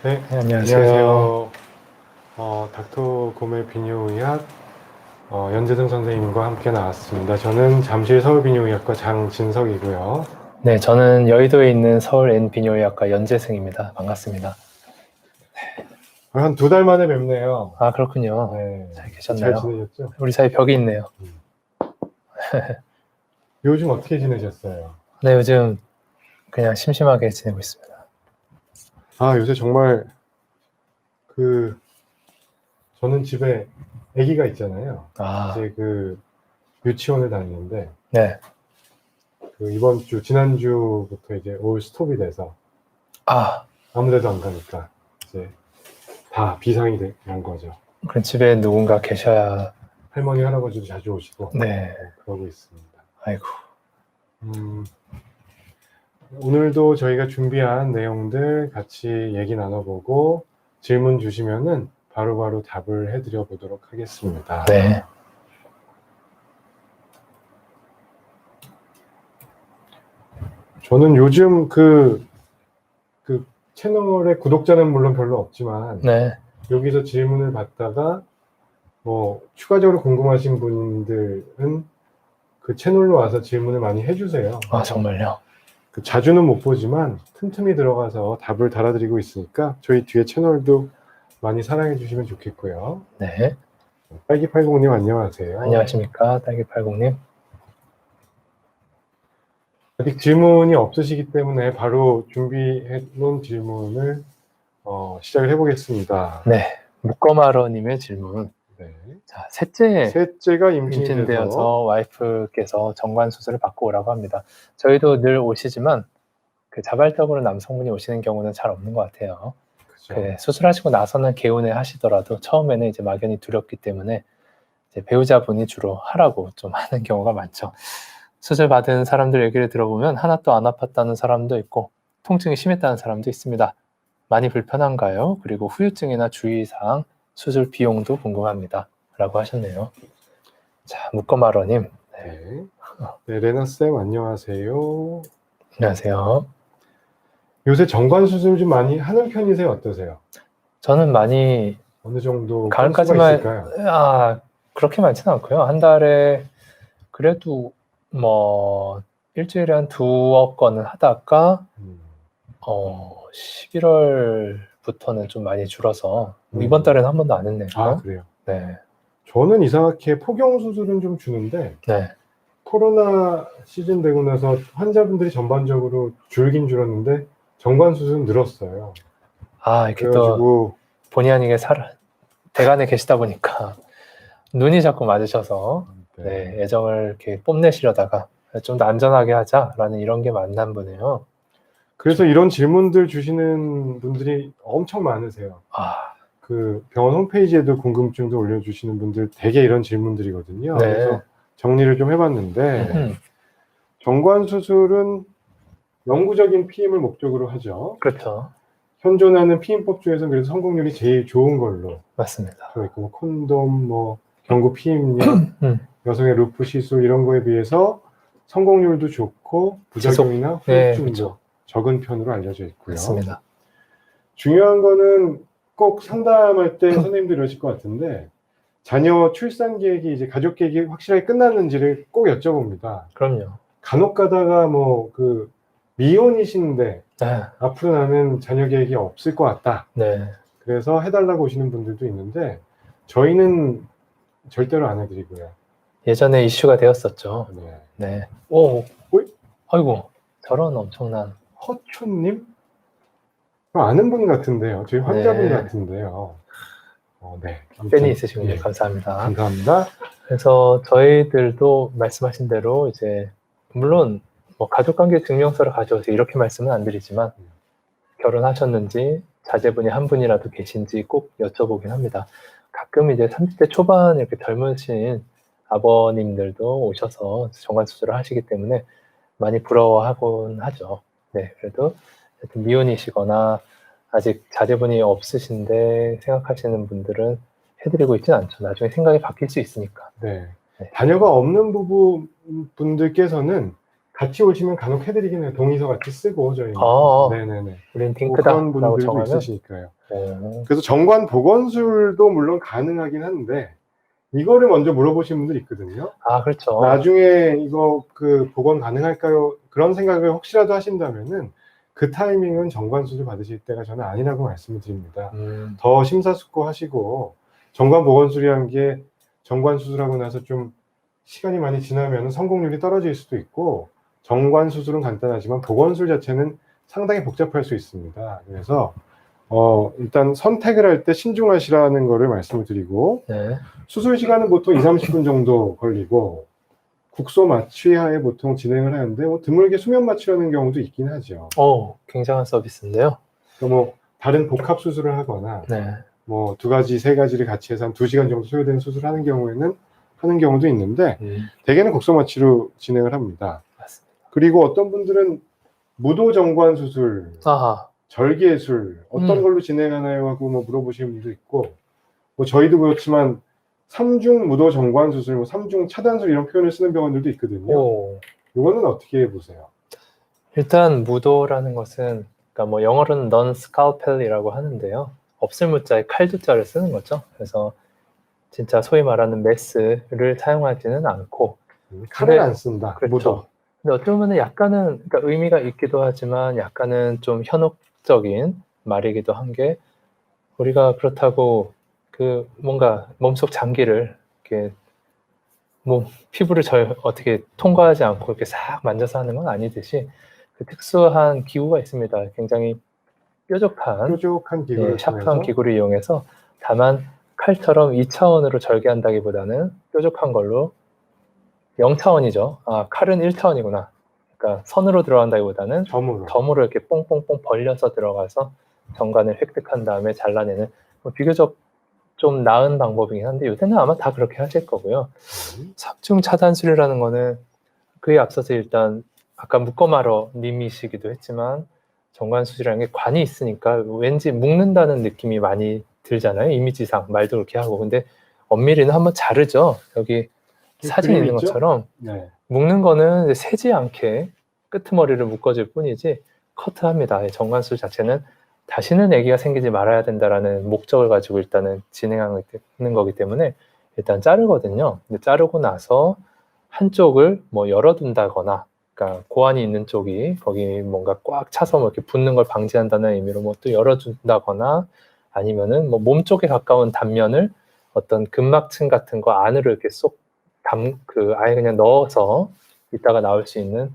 네, 네, 안녕하세요. 안녕하세요. 닥터 곰의 비뇨의학 연재승 선생님과 함께 나왔습니다. 저는 잠실 서울비뇨의학과 장진석이고요. 네, 저는 여의도에 있는 서울 N비뇨의학과 연재승입니다. 반갑습니다. 한 2달 만에 뵙네요. 아, 그렇군요. 네, 잘 잘 계셨나요? 지내셨죠? 우리 사이 벽이 있네요. 요즘 어떻게 지내셨어요? 네, 요즘 그냥 심심하게 지내고 있습니다. 요새 정말 저는 집에 아기가 있잖아요. 아, 이제 유치원을 다니는데 네. 지난주부터 이제 올 스톱이 돼서 아, 아무 데도 안 가니까 이제 다 비상이 난 거죠. 그럼 집에 누군가 계셔야, 할머니, 할아버지도 자주 오시고 네. 그러고 있습니다. 아이고. 오늘도 저희가 준비한 내용들 같이 얘기 나눠보고 질문 주시면은 바로바로 답을 해드려 보도록 하겠습니다. 네. 저는 요즘 채널의 구독자는 물론 별로 없지만 네. 여기서 질문을 받다가 뭐 추가적으로 궁금하신 분들은 그 채널로 와서 질문을 많이 해주세요. 아, 정말요? 자주는 못 보지만 틈틈이 들어가서 답을 달아드리고 있으니까 저희 뒤에 채널도 많이 사랑해 주시면 좋겠고요. 네. 딸기80님 안녕하세요. 안녕하십니까, 딸기80님. 아직 질문이 없으시기 때문에 바로 준비해 놓은 질문을 시작을 해보겠습니다. 네. 묵거마러님의 질문. 네. 자, 셋째가 임신이 돼서 임신되어서 와이프께서 정관 수술을 받고 오라고 합니다. 저희도 늘 오시지만 그 자발적으로 남성분이 오시는 경우는 잘 없는 것 같아요. 그죠. 수술하시고 나서는 개운해 하시더라도 처음에는 이제 막연히 두렵기 때문에 이제 배우자분이 주로 하라고 좀 하는 경우가 많죠. 수술 받은 사람들 얘기를 들어보면 하나도 안 아팠다는 사람도 있고 통증이 심했다는 사람도 있습니다. 많이 불편한가요? 그리고 후유증이나 주의사항, 수술 비용도 궁금합니다. 라고 하셨네요. 자, 묵거마러님. 네. 네, 레나쌤 안녕하세요. 안녕하세요. 요새 정관 수술 좀 많이 하는 편이세요? 어떠세요? 저는 많이 어느 정도 건수가 가을까지만 있을까요? 그렇게 많지는 않고요. 한 달에 그래도 뭐 일주일에 한 2건은 하다가 11월부터는 좀 많이 줄어서 이번 달에는 한 번도 안 했네요. 그래요? 네. 저는 이상하게 포경 수술은 좀 주는데 네. 코로나 시즌 되고 나서 환자분들이 전반적으로 줄긴 줄었는데 정관 수술은 늘었어요. 이렇게 또 본의 아니게 대관에 계시다 보니까 눈이 자꾸 맞으셔서 네, 애정을 이렇게 뽐내시려다가 좀 더 안전하게 하자라는 이런 게 맞나 보네요. 그래서 이런 질문들 주시는 분들이 엄청 많으세요. 병원 홈페이지에도 궁금증도 올려주시는 분들 되게 이런 질문들이거든요. 네. 그래서 정리를 좀 해봤는데 정관 수술은 영구적인 피임을 목적으로 하죠. 그렇죠. 현존하는 피임법 중에서 그래서 성공률이 제일 좋은 걸로 맞습니다. 뭐 콘돔, 경구 피임약, 여성의 루프 시술 이런 거에 비해서 성공률도 좋고 부작용이나 후유증도 적은 편으로 알려져 있고요. 맞습니다. 중요한 거는 꼭 상담할 때 선생님도 이러실 것 같은데 자녀 출산 계획이 이제 가족 계획이 확실하게 끝났는지를 꼭 여쭤봅니다. 그럼요. 간혹 가다가 미혼이신데 앞으로 나는 자녀 계획이 없을 것 같다. 네. 그래서 해달라고 오시는 분들도 있는데 저희는 절대로 안 해드리고요. 예전에 이슈가 되었었죠. 네. 네. 오, 아이고, 저런 엄청난. 허춘님? 아는 분 같은데요. 저희 환자분 같은데요. 네. 팬이 있으시군요. 감사합니다. 감사합니다. 그래서 저희들도 말씀하신 대로 이제 물론 가족관계 증명서를 가져오세요 이렇게 말씀은 안 드리지만 결혼하셨는지 자제분이 한 분이라도 계신지 꼭 여쭤보긴 합니다. 가끔 이제 30대 초반 이렇게 젊으신 아버님들도 오셔서 정관 수술을 하시기 때문에 많이 부러워하곤 하죠. 네, 그래도 미혼이시거나 아직 자제분이 없으신데 생각하시는 분들은 해드리고 있진 않죠. 나중에 생각이 바뀔 수 있으니까. 네. 자녀가 없는 부부분들께서는 같이 오시면 간혹 해드리긴 해요. 동의서 같이 쓰고 저희는. 네네네. 우린 뭐 딩크다라고 그런 분들도 정하면. 있으시니까요. 그래서 정관 보건술도 물론 가능하긴 한데 이거를 먼저 물어보신 분들이 있거든요. 그렇죠. 나중에 이거 그 복원 가능할까요? 그런 생각을 혹시라도 하신다면은 그 타이밍은 정관 수술 받으실 때가 저는 아니라고 말씀을 드립니다. 더 심사숙고하시고 정관 보건술이라는 게 정관 수술하고 나서 좀 시간이 많이 지나면 성공률이 떨어질 수도 있고 정관 수술은 간단하지만 보건술 자체는 상당히 복잡할 수 있습니다. 그래서 일단 선택을 할 때 신중하시라는 거를 말씀을 드리고 네. 수술 시간은 보통 2~30분 정도 걸리고 국소 마취하에 보통 진행을 하는데 드물게 수면 마취라는 경우도 있긴 하죠. 굉장한 서비스인데요. 그러니까 다른 복합 수술을 하거나 네. 2가지, 3가지를 같이 해서 한 2시간 정도 소요되는 수술을 하는 경우에는 하는 경우도 있는데 대개는 국소 마취로 진행을 합니다. 맞습니다. 그리고 어떤 분들은 무도정관 수술, 절개술 어떤 걸로 진행하나요 하고 물어보시는 분도 있고 저희도 그렇지만 3중 무도 정관 수술, 3중 차단술 이런 표현을 쓰는 병원들도 있거든요. 이거는 어떻게 보세요? 일단 무도라는 것은 그러니까 영어로는 non-scalpel이라고 하는데요. 없을 무자에 칼두자를 쓰는 거죠. 그래서 진짜 소위 말하는 메스를 사용하지는 않고 칼을 안 쓴다. 그렇죠. 무도. 근데 어떻게 보면 약간은 그러니까 의미가 있기도 하지만 약간은 좀 현혹적인 말이기도 한 게 우리가 그렇다고 뭔가 몸속 장기를 이렇게 피부를 어떻게 통과하지 않고 이렇게 싹 만져서 하는 건 아니듯이 그 특수한 기구가 있습니다. 굉장히 뾰족한 기구를 샤프한 기구를 이용해서 다만 칼처럼 2차원으로 절개한다기보다는 뾰족한 걸로 0차원이죠. 칼은 1차원이구나. 그러니까 선으로 들어간다기보다는 점으로 이렇게 뽕뽕뽕 벌려서 들어가서 정관을 획득한 다음에 잘라내는 비교적 좀 나은 방법이긴 한데 요새는 아마 다 그렇게 하실 거고요. 3중 차단술이라는 거는 그에 앞서서 일단 아까 묶어말어 님이시기도 했지만 정관수술이라는 게 관이 있으니까 왠지 묶는다는 느낌이 많이 들잖아요. 이미지상 말도 그렇게 하고. 근데 엄밀히는 한번 자르죠. 여기 사진 있는 것처럼 묶는 거는 새지 않게 끄트머리를 묶어줄 뿐이지 커트합니다. 정관수술 자체는 다시는 아기가 생기지 말아야 된다라는 목적을 가지고 일단은 진행하는 거기 때문에 일단 자르거든요. 근데 자르고 나서 한쪽을 열어둔다거나, 그러니까 고환이 있는 쪽이 거기 뭔가 꽉 차서 이렇게 붓는 걸 방지한다는 의미로 또 열어준다거나 아니면은 몸 쪽에 가까운 단면을 어떤 근막층 같은 거 안으로 이렇게 아예 그냥 넣어서 이따가 나올 수 있는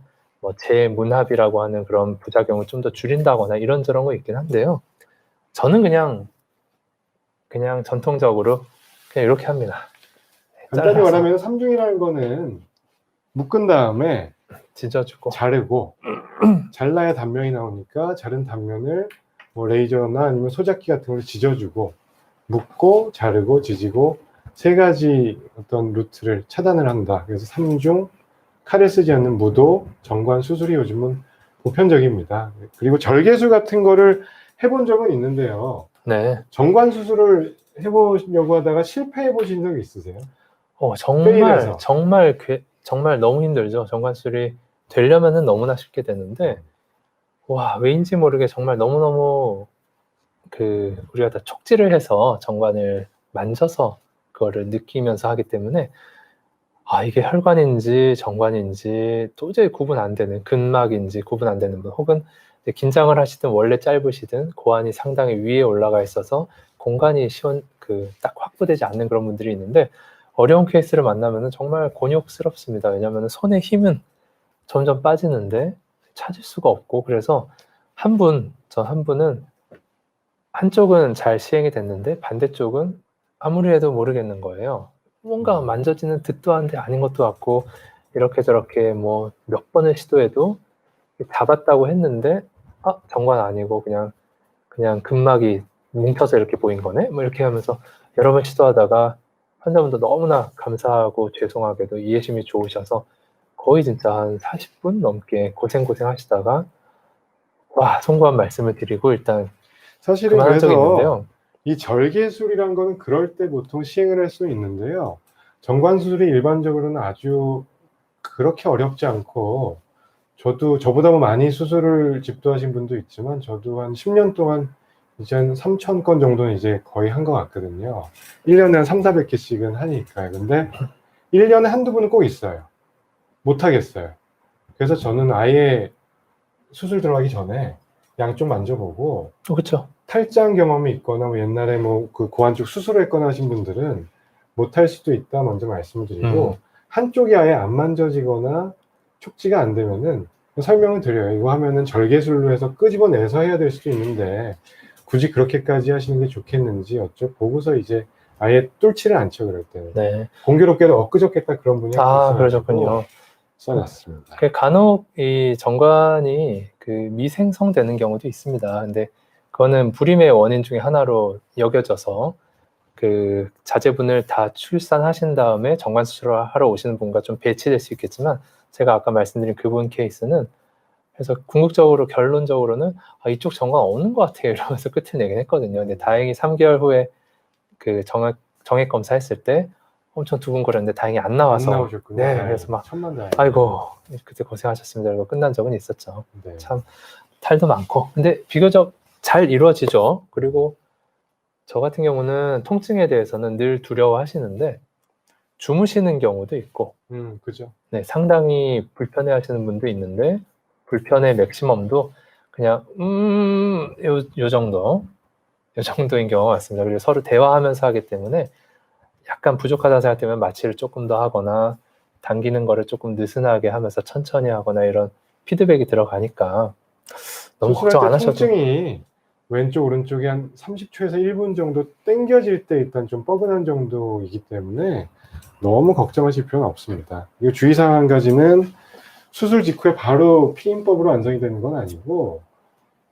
재문합이라고 하는 그런 부작용을 좀 더 줄인다거나 이런저런 거 있긴 한데요. 저는 그냥 전통적으로 그냥 이렇게 합니다. 간단히 말하면 3중이라는 거는 묶은 다음에 찢어주고 자르고 잘라야 단면이 나오니까 자른 단면을 레이저나 아니면 소작기 같은 걸로 지져주고 묶고 자르고 지지고 3가지 어떤 루트를 차단을 한다. 그래서 3중 칼을 쓰지 않는 무도 정관 수술이 요즘은 보편적입니다. 그리고 절개술 같은 거를 해본 적은 있는데요. 네. 정관 수술을 해보려고 하다가 실패해 보신 적이 있으세요? 정말 너무 힘들죠. 정관술이 되려면은 너무나 쉽게 되는데 왜인지 모르게 정말 너무너무 우리가 다 촉지를 해서 정관을 만져서 그거를 느끼면서 하기 때문에 이게 혈관인지 정관인지 도저히 구분 안 되는, 근막인지 구분 안 되는 분, 혹은 긴장을 하시든 원래 짧으시든 고환이 상당히 위에 올라가 있어서 공간이 딱 확보되지 않는 그런 분들이 있는데 어려운 케이스를 만나면 정말 곤욕스럽습니다. 왜냐하면 손의 힘은 점점 빠지는데 찾을 수가 없고, 그래서 저 한 분은 한쪽은 잘 시행이 됐는데 반대쪽은 아무리 해도 모르겠는 거예요. 뭔가 만져지는 듯도 한데 아닌 것도 같고 이렇게 저렇게 몇 번을 시도해도 잡았다고 했는데 정관 아니고 그냥 근막이 뭉쳐서 이렇게 보인 거네? 이렇게 하면서 여러 번 시도하다가 환자분도 너무나 감사하고 죄송하게도 이해심이 좋으셔서 거의 진짜 한 40분 넘게 고생 하시다가 송구한 말씀을 드리고 일단 사실은 그래서 이 절개술이란 거는 그럴 때 보통 시행을 할 수 있는데요. 정관수술이 일반적으로는 아주 그렇게 어렵지 않고 저도 저보다 뭐 많이 수술을 집도하신 분도 있지만 저도 한 10년 동안 이제 한 3,000건 정도는 이제 거의 한 것 같거든요. 1년에 한 3, 400개씩은 하니까요. 근데 1년에 한두 분은 꼭 있어요. 못 하겠어요. 그래서 저는 아예 수술 들어가기 전에 양쪽 만져보고 그렇죠. 탈장 경험이 있거나 뭐 옛날에 뭐 그 고환 쪽 수술을 했거나 하신 분들은 못할 수도 있다 먼저 말씀을 드리고 한쪽이 아예 안 만져지거나 촉지가 안 되면은 설명을 드려요. 이거 하면은 절개술로 해서 끄집어내서 해야 될 수도 있는데 굳이 그렇게까지 하시는 게 좋겠는지 보고서 이제 아예 뚫지를 않죠. 그럴 때는. 네. 공교롭게도 엊그저께딱 그런 분이 그러셨군요. 써놨습니다. 간혹 이 정관이 그 미생성되는 경우도 있습니다. 근데 그거는 불임의 원인 중에 하나로 여겨져서 그 자제분을 다 출산하신 다음에 정관 수술을 하러 오시는 분과 좀 배치될 수 있겠지만 제가 아까 말씀드린 그분 케이스는 그래서 궁극적으로 결론적으로는 이쪽 정관 없는 것 같아요 이러면서 끝을 내긴 했거든요. 근데 다행히 3개월 후에 그 정액 검사했을 때 엄청 두근거렸는데 다행히 안 나와서 안 나오셨군요. 네, 그래서 막 천만다행. 아이고 그때 고생하셨습니다. 이러고 끝난 적은 있었죠. 네. 참 탈도 많고 근데 비교적 잘 이루어지죠. 그리고 저 같은 경우는 통증에 대해서는 늘 두려워하시는데 주무시는 경우도 있고 그죠. 네, 상당히 불편해하시는 분도 있는데 불편의 맥시멈도 그냥 요 정도인 경우가 많습니다. 그리고 서로 대화하면서 하기 때문에 약간 부족하다는 생각 때문에 마취를 조금 더 하거나 당기는 거를 조금 느슨하게 하면서 천천히 하거나 이런 피드백이 들어가니까 너무 걱정 안 하셔도. 통증이 왼쪽 오른쪽이 한 30초에서 1분 정도 당겨질 때 일단 좀 뻐근한 정도이기 때문에 너무 걱정하실 필요는 없습니다. 이거 주의사항 한 가지는 수술 직후에 바로 피임법으로 완성이 되는 건 아니고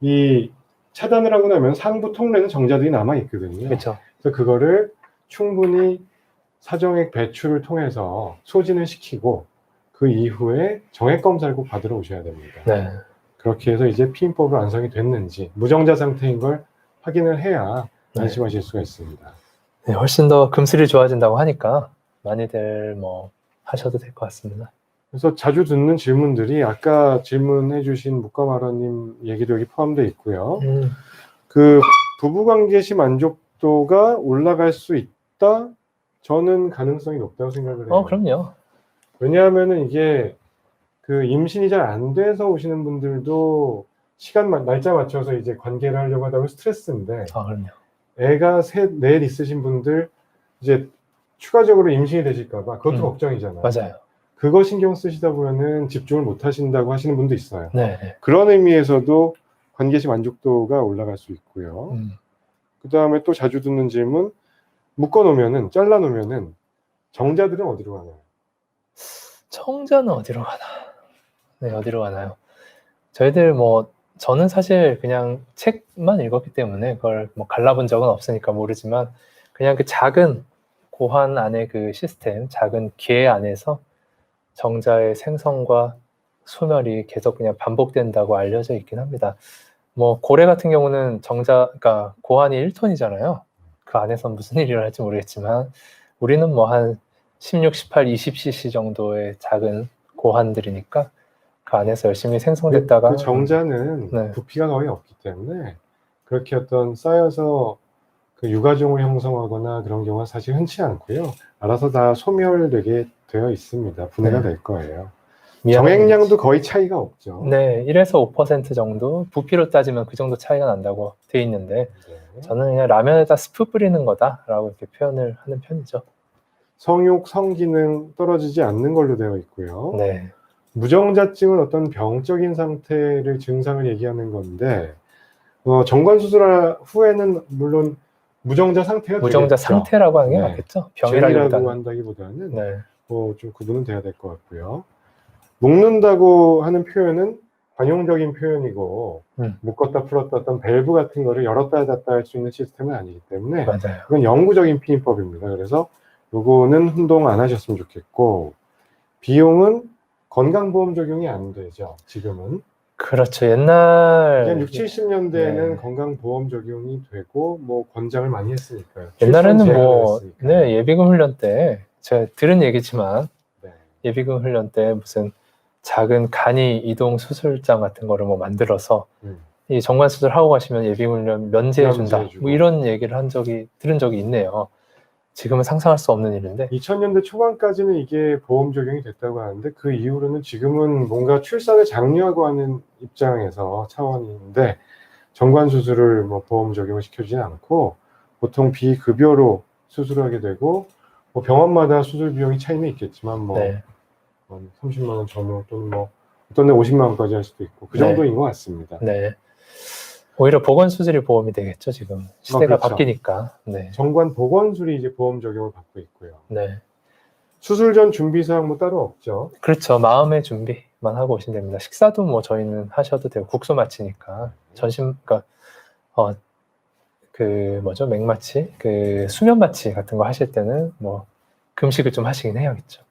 이 차단을 하고 나면 상부 통로에는 정자들이 남아 있거든요. 그렇죠. 그래서 그거를 충분히 사정액 배출을 통해서 소진을 시키고 그 이후에 정액 검사를 꼭 받으러 오셔야 됩니다. 네. 그렇게 해서 이제 피임법으로 완성이 됐는지 무정자 상태인 걸 확인을 해야 안심하실 수가 있습니다. 네, 훨씬 더 금슬이 좋아진다고 하니까 많이들 뭐 하셔도 될 것 같습니다. 그래서 자주 듣는 질문들이 아까 질문해 주신 묵과마라님 얘기도 여기 포함되어 있고요. 그 부부관계시 만족도가 올라갈 수 있다? 저는 가능성이 높다고 생각을 해요. 그럼요. 왜냐하면은 이게 그 임신이 잘 안 돼서 오시는 분들도 날짜 맞춰서 이제 관계를 하려고 하다 보면 스트레스인데 그럼요. 애가 넷 있으신 분들 이제 추가적으로 임신이 되실까봐 그것도 걱정이잖아요. 맞아요. 그거 신경 쓰시다 보면은 집중을 못 하신다고 하시는 분도 있어요. 네. 그런 의미에서도 관계시 만족도가 올라갈 수 있고요. 그 다음에 또 자주 듣는 질문, 잘라놓으면은 정자들은 어디로 가나요? 정자는 어디로 가나? 네, 어디로 가나요? 저희들 저는 사실 그냥 책만 읽었기 때문에 그걸 갈라본 적은 없으니까 모르지만 그냥 그 작은 고환 안에 그 시스템, 작은 궤 안에서 정자의 생성과 소멸이 계속 그냥 반복된다고 알려져 있긴 합니다. 고래 같은 경우는 그러니까 고환이 1톤이잖아요. 그 안에서 무슨 일이 일어날지 모르겠지만 우리는 한 16, 18, 20cc 정도의 작은 고환들이니까 그 안에서 열심히 생성됐다가 그 정자는 부피가 거의 없기 때문에 그렇게 쌓여서 그 유가종을 형성하거나 그런 경우가 사실 흔치 않고요. 알아서 다 소멸되게 되어 있습니다. 분해가 될 거예요. 정액량도 거의 차이가 없죠. 네, 1에서 5% 정도 부피로 따지면 그 정도 차이가 난다고 돼 있는데 저는 그냥 라면에다 스프 뿌리는 거다라고 이렇게 표현을 하는 편이죠. 성욕, 성기능 떨어지지 않는 걸로 되어 있고요. 네. 무정자증은 어떤 병적인 상태를 증상을 얘기하는 건데 정관 수술 후에는 물론 무정자 상태가 무정자 되겠죠. 상태라고 하는 게 맞겠죠. 병이라고 한다기보다는 좀 구분은 돼야 될 것 같고요. 묶는다고 하는 표현은 관용적인 표현이고 묶었다 풀었다 어떤 밸브 같은 거를 열었다 닫았다 할 수 있는 시스템은 아니기 때문에 맞아요. 그건 영구적인 피임법입니다. 그래서 요거는 혼동 안 하셨으면 좋겠고 비용은 건강보험 적용이 안 되죠. 지금은. 그렇죠. 옛날 60, 70년대에는 건강보험 적용이 되고 권장을 많이 했으니까요. 옛날에는 예비군 훈련 때 제가 들은 얘기지만 예비군 훈련 때 무슨 작은 간이 이동 수술장 같은 거를 뭐 만들어서 음. 이 정관 수술하고 가시면 예비훈련 면제해준다. 면제해주고. 뭐 이런 얘기를 들은 적이 있네요. 지금은 상상할 수 없는 일인데. 2000년대 초반까지는 이게 보험 적용이 됐다고 하는데 그 이후로는 지금은 뭔가 출산을 장려하고 하는 입장에서 차원인데 정관 수술을 뭐 보험 적용을 시켜주지 않고 보통 비급여로 수술을 하게 되고 뭐 병원마다 수술 비용이 차이는 있겠지만 뭐 네. 30만 원 전후 또는 뭐 어떤 데 50만 원까지 할 수도 있고 그 네. 정도인 것 같습니다. 네. 오히려 보건 수술이 보험이 되겠죠, 지금. 시대가 그렇죠. 바뀌니까. 네. 정관 보건술이 이제 보험 적용을 받고 있고요. 네. 수술 전 준비 사항 뭐 따로 없죠. 그렇죠. 마음의 준비만 하고 오시면 됩니다. 식사도 뭐 저희는 하셔도 되고, 국소 마취니까. 그러니까, 맥마취? 수면 마취 같은 거 하실 때는 뭐, 금식을 좀 하시긴 해야겠죠.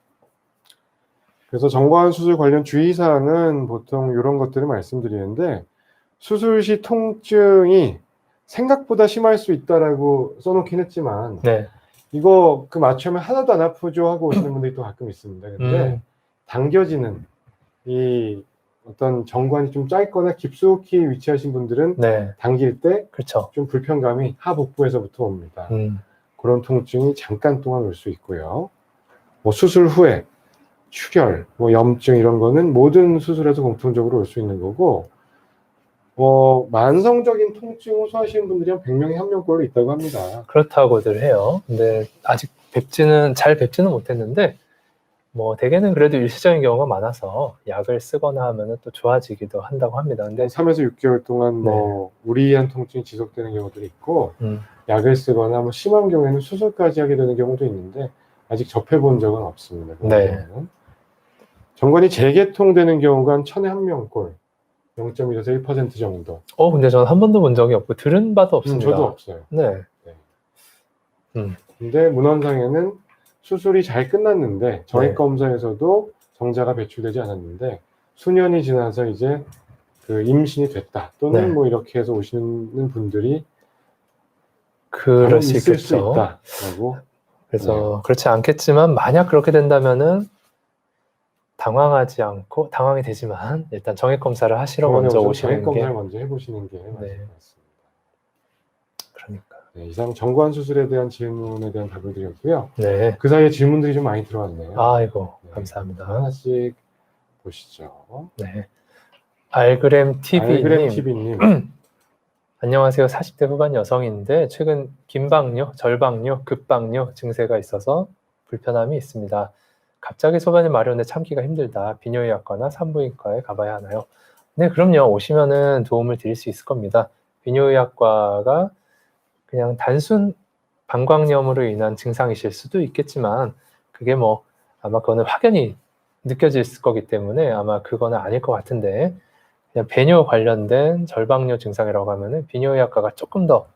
그래서 정관 수술 관련 주의사항은 보통 이런 것들을 말씀드리는데 수술 시 통증이 생각보다 심할 수 있다라고 써놓긴 했지만 네. 이거 마취하면 하나도 안 아프죠 하고 오시는 분들이 또 가끔 있습니다. 근데 당겨지는 이 어떤 정관이 좀 짧거나 깊숙이 위치하신 분들은 네. 당길 때 그렇죠. 좀 불편감이 하복부에서부터 옵니다. 그런 통증이 잠깐 동안 올 수 있고요. 뭐 수술 후에 출혈, 뭐 염증 이런 거는 모든 수술에서 공통적으로 올 수 있는 거고 만성적인 통증 호소하시는 분들이 한 100명에 1명꼴로 있다고 합니다. 그렇다고들 해요. 근데 아직 잘 뵙지는 못했는데 뭐 대개는 그래도 일시적인 경우가 많아서 약을 쓰거나 하면은 또 좋아지기도 한다고 합니다. 근데 3에서 6개월 동안 뭐 우리한 통증이 지속되는 경우들이 있고 약을 쓰거나 뭐 심한 경우에는 수술까지 하게 되는 경우도 있는데 아직 접해본 적은 없습니다. 네. 정관이 재개통되는 경우가 한 1000에 1명꼴 0.1에서 1% 정도. 근데 저는 한 번도 본 적이 없고 들은 바도 없습니다. 저도 없어요. 네. 근데 문헌상에는 수술이 잘 끝났는데 정액검사에서도 정자가 배출되지 않았는데 수년이 지나서 이제 임신이 됐다 또는 뭐 이렇게 해서 오시는 분들이 그럴 수 있을 있겠죠. 수 있다라고. 그래서 그렇지 않겠지만 만약 그렇게 된다면은 당황이 되지만 일단 정액검사를 하시러 먼저 오시는 게. 정액검사를 먼저 해보시는 게 맞을 것 같습니다. 그러니까. 네, 이상 정관 수술에 대한 질문에 대한 답을 드렸고요. 네. 그 사이에 질문들이 좀 많이 들어왔네요. 아이고, 감사합니다. 하나씩 보시죠. 네. 알그램 TV님. 안녕하세요. 40대 후반 여성인데 최근 긴박뇨, 절박뇨, 급박뇨 증세가 있어서 불편함이 있습니다. 갑자기 소변이 마려운데 참기가 힘들다. 비뇨의학과나 산부인과에 가봐야 하나요? 네, 그럼요. 오시면은 도움을 드릴 수 있을 겁니다. 비뇨의학과가 그냥 단순 방광염으로 인한 증상이실 수도 있겠지만 그게 뭐 아마 그거는 확연히 느껴질 거기 때문에 아마 그거는 아닐 것 같은데 그냥 배뇨 관련된 절박뇨 증상이라고 하면은 비뇨의학과가 조금 더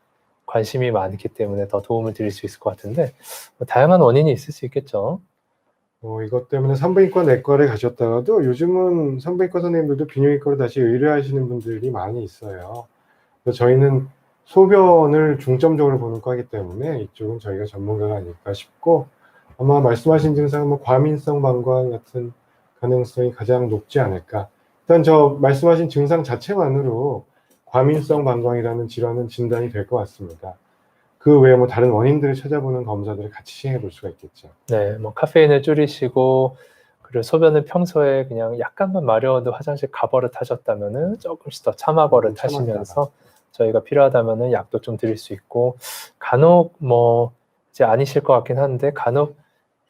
관심이 많기 때문에 더 도움을 드릴 수 있을 것 같은데 뭐 다양한 원인이 있을 수 있겠죠. 이것 때문에 산부인과 내과를 가셨다가도 요즘은 산부인과 선생님들도 비뇨기과로 다시 의뢰하시는 분들이 많이 있어요. 그래서 저희는 소변을 중점적으로 보는 과이기 때문에 이쪽은 저희가 전문가가 아닐까 싶고 아마 말씀하신 증상은 뭐 과민성 방광 같은 가능성이 가장 높지 않을까. 일단 말씀하신 증상 자체만으로 과민성 방광이라는 질환은 진단이 될 것 같습니다. 그 외에 뭐 다른 원인들을 찾아보는 검사들을 같이 시행해 볼 수가 있겠죠. 네, 뭐 카페인을 줄이시고 그리고 소변을 평소에 그냥 약간만 마려워도 화장실 가버릇 하셨다면은 조금씩 더 참아버릇 하시면서 저희가 필요하다면은 약도 좀 드릴 수 있고 간혹 뭐 이제 아니실 것 같긴 한데 간혹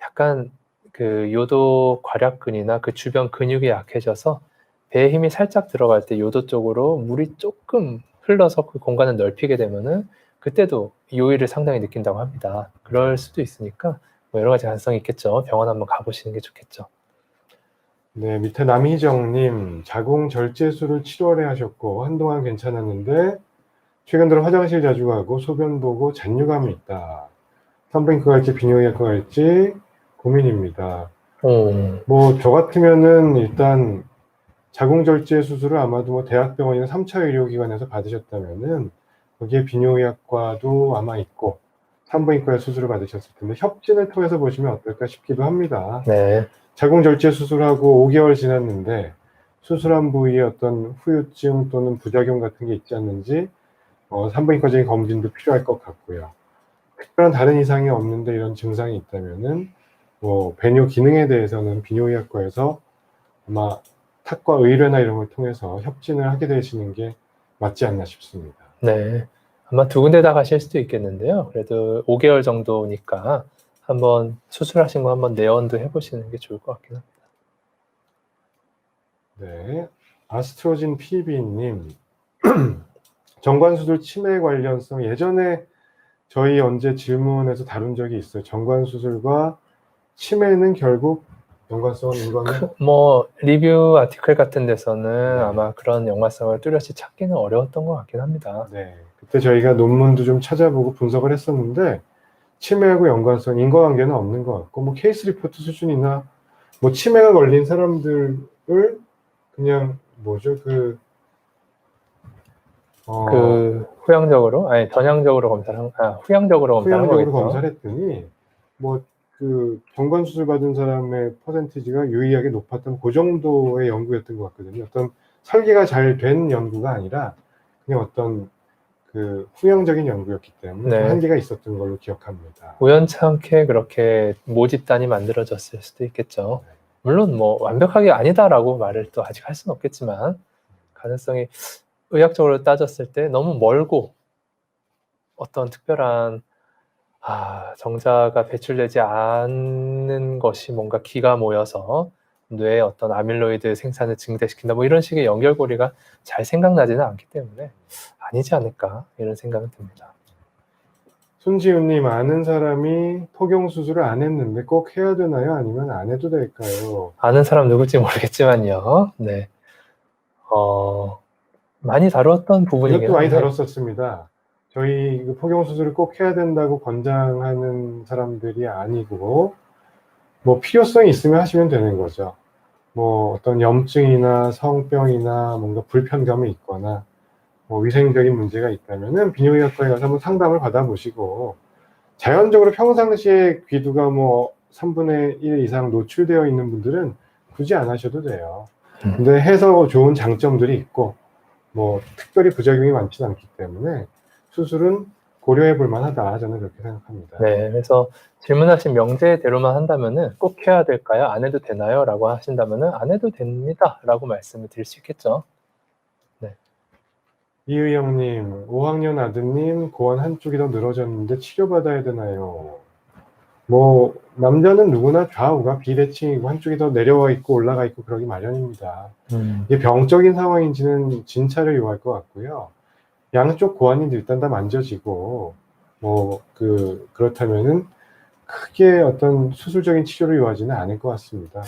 약간 그 요도 괄약근이나 그 주변 근육이 약해져서 배에 힘이 살짝 들어갈 때 요도 쪽으로 물이 조금 흘러서 그 공간을 넓히게 되면은 그때도 요일을 상당히 느낀다고 합니다. 그럴 수도 있으니까 뭐 여러 가지 가능성이 있겠죠. 병원 한번 가보시는 게 좋겠죠. 네, 밑에 남희정님 자궁 절제술을 7월에 하셨고 한동안 괜찮았는데 최근 들어 화장실 자주 가고 소변 보고 잔류감이 있다. 산부인과 갈지 비뇨기과 갈지 고민입니다. 뭐 저 같으면은 일단 자궁 절제 수술을 아마도 뭐 대학병원이나 3차 의료기관에서 받으셨다면은 거기에 비뇨의학과도 아마 있고 산부인과에 수술을 받으셨을 텐데 협진을 통해서 보시면 어떨까 싶기도 합니다. 네. 자궁절제 수술하고 5개월 지났는데 수술한 부위에 어떤 후유증 또는 부작용 같은 게 있지 않는지 산부인과적인 검진도 필요할 것 같고요. 특별한 다른 이상이 없는데 이런 증상이 있다면은 배뇨 기능에 대해서는 비뇨의학과에서 아마 탁과 의뢰나 이런 걸 통해서 협진을 하게 되시는 게 맞지 않나 싶습니다. 네. 아마 두 군데 다 가실 수도 있겠는데요. 그래도 5개월 정도니까 한번 수술하신 거 한번 내원도 해보시는 게 좋을 것 같긴 합니다. 네. 아스트로진 PB님. 정관수술 치매 관련성 예전에 저희 언제 질문에서 다룬 적이 있어요. 정관수술과 치매는 결국 연관성은 인과는 뭐 리뷰 아티클 같은 데서는 네. 아마 그런 연관성을 뚜렷이 찾기는 어려웠던 것 같긴 합니다. 네. 그때 저희가 논문도 좀 찾아보고 분석을 했었는데 치매하고 연관성, 인과관계는 없는 것 같고 뭐 케이스 리포트 수준이나 뭐 치매가 걸린 사람들을 그냥 뭐죠 후양적으로 전향적으로 후양적으로 검사한 후양적으로 거겠죠. 검사를 했더니 정관 수술 받은 사람의 퍼센티지가 유의하게 높았던 그 정도의 연구였던 것 같거든요. 어떤 설계가 잘 된 연구가 아니라 그냥 어떤 후양적인 연구였기 때문에 네. 한계가 있었던 걸로 기억합니다. 우연찮게 그렇게 모집단이 만들어졌을 수도 있겠죠. 물론 뭐 완벽하게 아니다라고 말을 또 아직 할 수는 없겠지만 가능성이 의학적으로 따졌을 때 너무 멀고 어떤 특별한 정자가 배출되지 않는 것이 뭔가 기가 모여서 뇌에 어떤 아밀로이드 생산을 증대시킨다 뭐 이런 식의 연결고리가 잘 생각나지는 않기 때문에 아니지 않을까 이런 생각은 듭니다. 손지훈님, 아는 사람이 포경수술을 안 했는데 꼭 해야 되나요? 아니면 안 해도 될까요? 아는 사람 누굴지 모르겠지만요. 네. 많이 다루었던 부분이긴 이것도 많이 한데 다뤘었습니다. 저희 포경수술을 꼭 해야 된다고 권장하는 사람들이 아니고 뭐 필요성이 있으면 하시면 되는 거죠. 뭐 어떤 염증이나 성병이나 뭔가 불편감이 있거나 뭐 위생적인 문제가 있다면은 비뇨기과에 가서 한번 상담을 받아보시고 자연적으로 평상시에 귀두가 뭐 3분의 1 이상 노출되어 있는 분들은 굳이 안 하셔도 돼요. 근데 해서 좋은 장점들이 있고 뭐 특별히 부작용이 많지는 않기 때문에 수술은 고려해 볼 만하다 저는 그렇게 생각합니다. 네, 그래서 질문하신 명제대로만 한다면은 꼭 해야 될까요? 안 해도 되나요? 라고 하신다면은 안 해도 됩니다 라고 말씀을 드릴 수 있겠죠. 네. 이의영님, 5학년 아드님 고환 한쪽이 더 늘어졌는데 치료받아야 되나요? 뭐 남자는 누구나 좌우가 비대칭이고 한쪽이 더 내려와 있고 올라가 있고 그러기 마련입니다. 이게 병적인 상황인지는 진찰을 요할 것 같고요. 양쪽 고환이 일단 다 만져지고 그렇다면은 크게 어떤 수술적인 치료를 요하지는 않을 것 같습니다.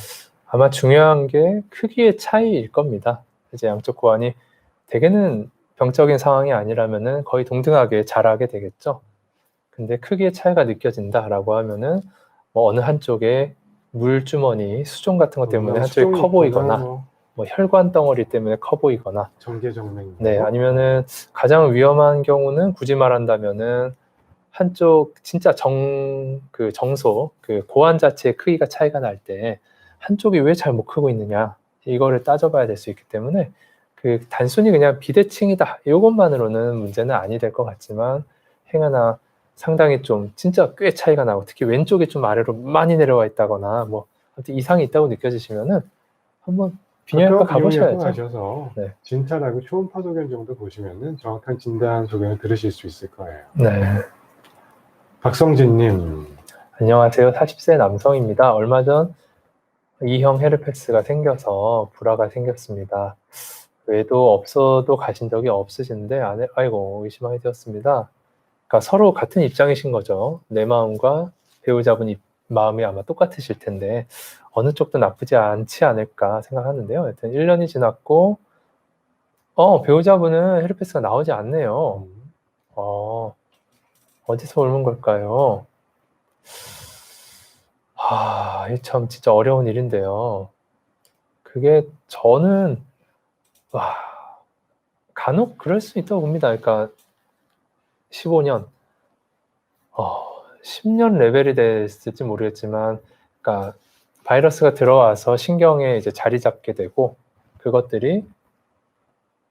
아마 중요한 게 크기의 차이일 겁니다. 이제 양쪽 고환이 대개는 병적인 상황이 아니라면은 거의 동등하게 자라게 되겠죠. 근데 크기의 차이가 느껴진다라고 하면은 뭐 어느 한쪽에 물주머니, 수종 같은 것 때문에 한쪽이 커 보이거나 뭐 혈관 덩어리 때문에 커 보이거나 정계정맥. 네, 아니면은 가장 위험한 경우는 굳이 말한다면은 한쪽 진짜 정소 고환 자체의 크기가 차이가 날 때 한쪽이 왜 잘 못 크고 있느냐 이거를 따져봐야 될 수 있기 때문에 단순히 그냥 비대칭이다 이것만으로는 문제는 아니 될 것 같지만 행여나 상당히 좀 진짜 꽤 차이가 나고 특히 왼쪽이 좀 아래로 많이 내려와 있다거나 뭐 아무튼 이상이 있다고 느껴지시면은 한번 비뇨기과 가보셔야죠. 가셔서 네. 진찰하고 초음파 소견 정도 보시면은 정확한 진단 소견을 들으실 수 있을 거예요. 네. 박성진님, 안녕하세요. 40세 남성입니다. 얼마 전 E형 헤르페스가 생겨서 불화가 생겼습니다. 외도 없어도 가신 적이 없으신데 아이고 의심하게 되었습니다. 그러니까 서로 같은 입장이신 거죠. 내 마음과 배우자분 마음이 아마 똑같으실 텐데 어느 쪽도 나쁘지 않지 않을까 생각하는데요. 하여튼 1년이 지났고 배우자분은 헤르페스가 나오지 않네요. 어디서 옮은 걸까요? 이게 참 진짜 어려운 일인데요. 그게 저는 간혹 그럴 수 있다고 봅니다. 그러니까 15년 10년 레벨이 됐을지 모르겠지만, 그러니까 바이러스가 들어와서 신경에 이제 자리 잡게 되고, 그것들이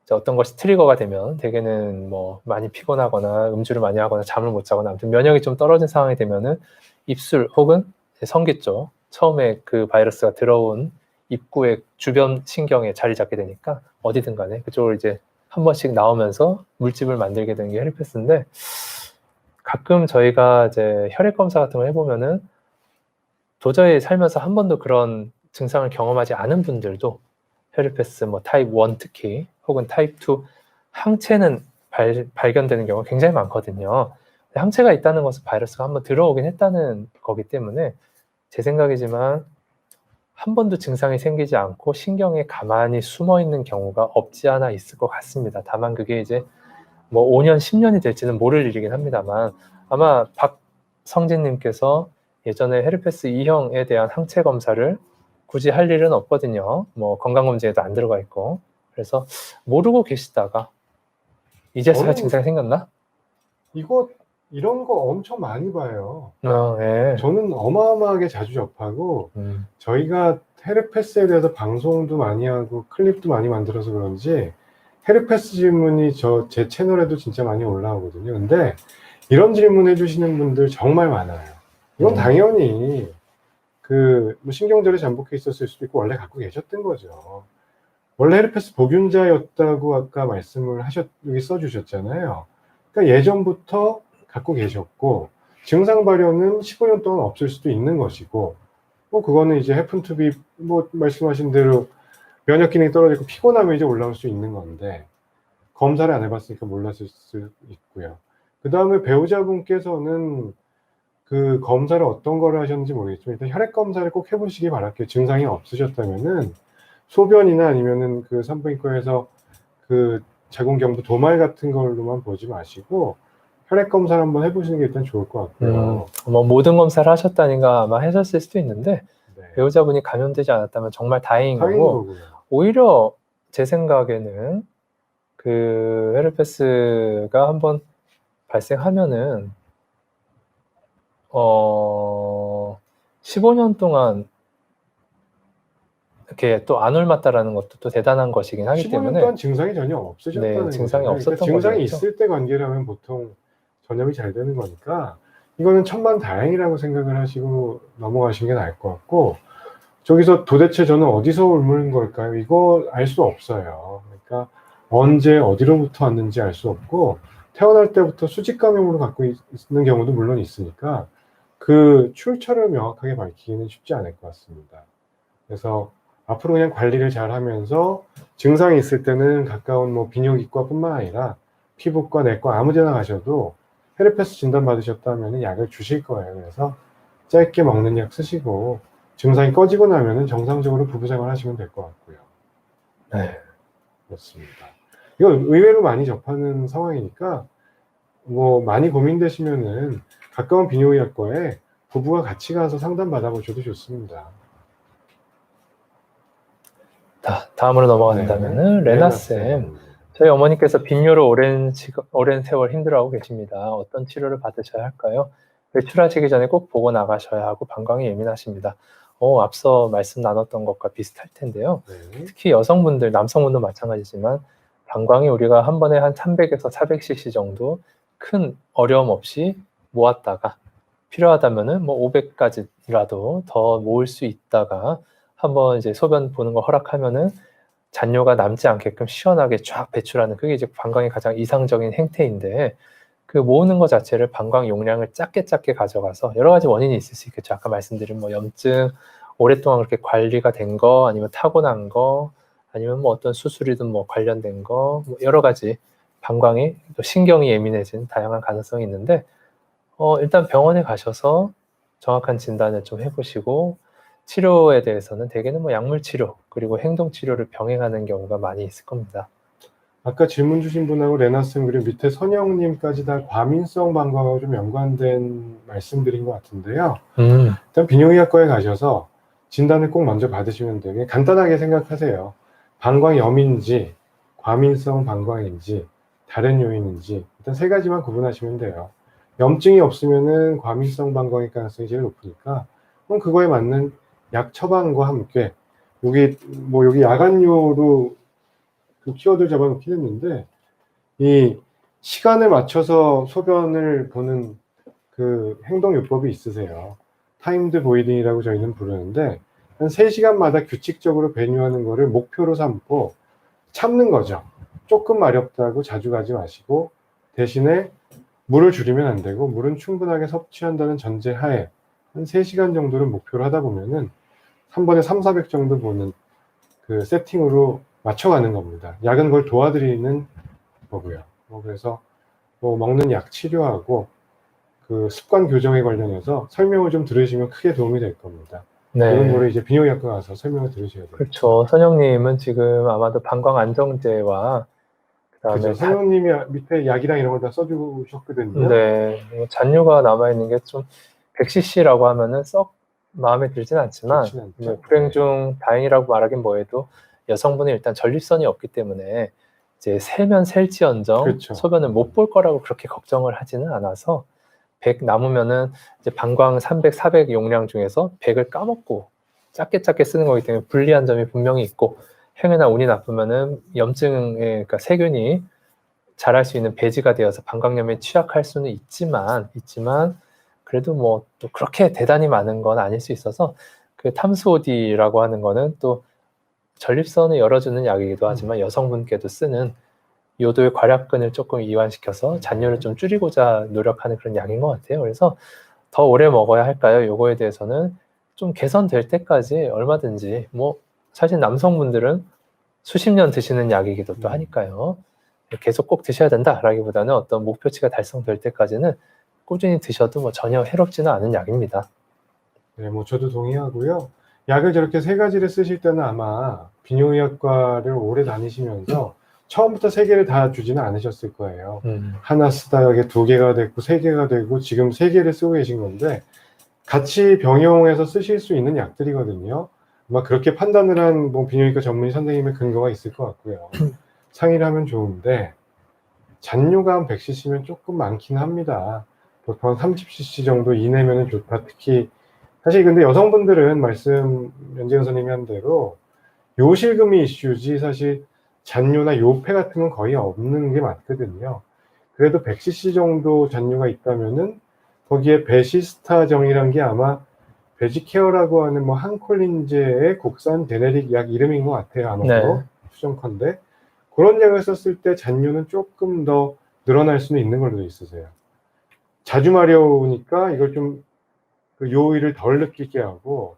이제 어떤 것이 트리거가 되면 대개는 뭐 많이 피곤하거나 음주를 많이 하거나 잠을 못 자거나 아무튼 면역이 좀 떨어진 상황이 되면은 입술 혹은 성기 쪽 처음에 그 바이러스가 들어온 입구의 주변 신경에 자리 잡게 되니까 어디든 간에 그쪽으로 이제 한 번씩 나오면서 물집을 만들게 되는 게 헤르페스인데, 가끔 저희가 이제 혈액 검사 같은 걸 해보면은 도저히 살면서 한 번도 그런 증상을 경험하지 않은 분들도 헤르페스 뭐 타입 1 특히 혹은 타입 2 항체는 발견되는 경우가 굉장히 많거든요. 항체가 있다는 것은 바이러스가 한번 들어오긴 했다는 거기 때문에 제 생각이지만 한 번도 증상이 생기지 않고 신경에 가만히 숨어 있는 경우가 없지 않아 있을 것 같습니다. 다만 그게 이제 뭐 5년, 10년이 될지는 모를 일이긴 합니다만, 아마 박성진님께서 예전에 헤르페스 2형에 대한 항체 검사를 굳이 할 일은 없거든요. 뭐 건강검진에도 안 들어가 있고. 그래서 모르고 계시다가 이제서야 저는 증상이 생겼나? 이런 거 엄청 많이 봐요. 예. 저는 어마어마하게 자주 접하고, 저희가 헤르페스에 대해서 방송도 많이 하고 클립도 많이 만들어서 그런지 헤르페스 질문이 제 채널에도 진짜 많이 올라오거든요. 근데 이런 질문 해주시는 분들 정말 많아요. 이건 당연히 뭐 신경절에 잠복해 있었을 수도 있고 원래 갖고 계셨던 거죠. 원래 헤르페스 보균자였다고 아까 여기 써주셨잖아요. 그러니까 예전부터 갖고 계셨고, 증상 발현은 15년 동안 없을 수도 있는 것이고, 뭐 그거는 이제 happen to be, 뭐 말씀하신 대로 면역 기능이 떨어지고 피곤하면 이제 올라올 수 있는 건데, 검사를 안 해봤으니까 몰랐을 수 있고요. 그 다음에 배우자분께서는 그 검사를 어떤 거를 하셨는지 모르겠지만 일단 혈액 검사를 꼭 해보시기 바랄게요. 증상이 없으셨다면은 소변이나 아니면은 그 산부인과에서 그 자궁경부 도말 같은 걸로만 보지 마시고 혈액 검사를 한번 해보시는 게 일단 좋을 것 같고요. 뭐 모든 검사를 하셨다니까 아마 하셨을 수도 있는데, 네. 배우자분이 감염되지 않았다면 정말 다행인 거고, 거고요. 오히려 제 생각에는 그 헤르페스가 한번 발생하면은 15년 동안 이렇게 또 안 옮았다라는 것도 또 대단한 것이긴 하기 15년 때문에, 동안 증상이 전혀 없으셨다는 네, 증상이 거잖아요. 없었던 그러니까 증상이 거겠죠. 있을 때 관계라면 보통 전염이 잘 되는 거니까 이거는 천만다행이라고 생각을 하시고 넘어가시는 게 나을 것 같고, 저기서 도대체 저는 어디서 옮은 걸까요? 이거 알 수 없어요. 그러니까 언제 어디로부터 왔는지 알 수 없고, 태어날 때부터 수직 감염으로 갖고 있는 경우도 물론 있으니까 그 출처를 명확하게 밝히기는 쉽지 않을 것 같습니다. 그래서 앞으로 그냥 관리를 잘 하면서 증상이 있을 때는 가까운 뭐 비뇨기과뿐만 아니라 피부과, 내과 아무 데나 가셔도 헤르페스 진단 받으셨다면 약을 주실 거예요. 그래서 짧게 먹는 약 쓰시고 증상이 꺼지고 나면은 정상적으로 부부 생활 하시면 될 것 같고요. 네. 그렇습니다. 이거 의외로 많이 접하는 상황이니까 뭐 많이 고민되시면은 가까운 비뇨기과에 부부가 같이 가서 상담 받아보셔도 좋습니다. 다음으로 넘어간다면은 레나쌤, 저희 어머니께서 빈뇨로 오랜 세월 힘들어하고 계십니다. 어떤 치료를 받으셔야 할까요? 외출하시기 전에 꼭 보고 나가셔야 하고 방광이 예민하십니다. 앞서 말씀 나눴던 것과 비슷할 텐데요. 특히 여성분들, 남성분도 마찬가지지만 방광이 우리가 한 번에 한 300에서 400cc 정도 큰 어려움 없이 모았다가 필요하다면은 뭐 500까지라도 더 모을 수 있다가 한번 이제 소변 보는 거 허락하면은 잔뇨가 남지 않게끔 시원하게 쫙 배출하는, 그게 이제 방광의 가장 이상적인 행태인데, 그 모으는 것 자체를 방광 용량을 작게 가져가서 여러 가지 원인이 있을 수 있겠죠. 아까 말씀드린 뭐 염증, 오랫동안 그렇게 관리가 된 거, 아니면 타고난 거, 아니면 뭐 어떤 수술이든 뭐 관련된 거, 뭐 여러 가지 방광이 또 신경이 예민해진 다양한 가능성이 있는데, 일단 병원에 가셔서 정확한 진단을 좀 해보시고, 치료에 대해서는 대개는 뭐 약물 치료 그리고 행동 치료를 병행하는 경우가 많이 있을 겁니다. 아까 질문 주신 분하고 레나쌤 그리고 밑에 선영님까지 다 과민성 방광하고 좀 연관된 말씀드린 것 같은데요. 일단 비뇨기과에 가셔서 진단을 꼭 먼저 받으시면 되게 간단하게 생각하세요. 방광염인지 과민성 방광인지 다른 요인인지 일단 세 가지만 구분하시면 돼요. 염증이 없으면은 과민성 방광일 가능성이 제일 높으니까 그럼 그거에 맞는 약 처방과 함께 여기 야간요로 그 키워드를 잡아놓긴 했는데 이 시간을 맞춰서 소변을 보는 그 행동요법이 있으세요. 타임드 보이딩이라고 저희는 부르는데 한 3시간마다 규칙적으로 배뇨하는 거를 목표로 삼고 참는 거죠. 조금 마렵다고 자주 가지 마시고 대신에 물을 줄이면 안 되고 물은 충분하게 섭취한다는 전제하에 한 3시간 정도를 목표로 하다 보면은 한 번에 3, 400 정도 보는 그 세팅으로 맞춰가는 겁니다. 약은 그걸 도와드리는 거고요. 그래서 먹는 약 치료하고 그 습관 교정에 관련해서 설명을 좀 들으시면 크게 도움이 될 겁니다. 이런 거를 이제 비뇨기과 가서 설명을 들으셔야 돼요. 그렇죠. 선영님은 지금 아마도 방광 안정제와 그다음에 그죠. 선생님이 밑에 약이랑 이런 걸 다 써주셨거든요. 네, 잔뇨가 남아 있는 게 좀 100cc라고 하면은 썩 마음에 들진 않지만 불행 중 다행이라고 말하긴 뭐해도 여성분은 일단 전립선이 없기 때문에 이제 세면 셀지언정 그렇죠. 소변을 못 볼 거라고 그렇게 걱정을 하지는 않아서 100 남으면은 이제 방광 300, 400 용량 중에서 100을 까먹고 작게 쓰는 거기 때문에 불리한 점이 분명히 있고 행여나 운이 나쁘면은 염증에 그러니까 세균이 자랄 수 있는 배지가 되어서 방광염에 취약할 수는 있지만 그래도 뭐 또 그렇게 대단히 많은 건 아닐 수 있어서 그 탐스오디라고 하는 거는 또 전립선을 열어주는 약이기도 하지만 여성분께도 쓰는 요도의 괄약근을 조금 이완시켜서 잔뇨를 좀 줄이고자 노력하는 그런 약인 것 같아요. 그래서 더 오래 먹어야 할까요? 요거에 대해서는 좀 개선될 때까지 얼마든지 뭐 사실 남성분들은 수십 년 드시는 약이기도 또 하니까요. 계속 꼭 드셔야 된다라기보다는 어떤 목표치가 달성될 때까지는 꾸준히 드셔도 뭐 전혀 해롭지는 않은 약입니다. 네, 뭐 저도 동의하고요. 약을 저렇게 3가지를 쓰실 때는 아마 비뇨기과를 오래 다니시면서 처음부터 3개를 다 주지는 않으셨을 거예요. 하나 쓰다가 이게 2개가 됐고 3개가 되고 지금 3개를 쓰고 계신 건데 같이 병용해서 쓰실 수 있는 약들이거든요. 아마 그렇게 판단을 한 뭐 비뇨기과 전문의 선생님의 근거가 있을 것 같고요. 상의를 하면 좋은데 잔뇨가 한 100cc면 조금 많긴 합니다. 보통 한 30cc 정도 이내면 좋다. 특히 사실 근데 여성분들은 말씀 연재현 선생님이 한 대로 요실금이 이슈지 사실 잔뇨나 요패 같은 건 거의 없는 게 맞거든요. 그래도 100cc 정도 잔뇨가 있다면은 거기에 베시스타정이란 게 아마 베지케어라고 하는 뭐 한콜린제의 국산 제네릭 약 이름인 것 같아요. 아마도 추정컨대 그런 약을 썼을 때 잔뇨는 조금 더 늘어날 수는 있는 걸로 있으세요. 자주 마려우니까 이걸 좀 그 요일을 덜 느끼게 하고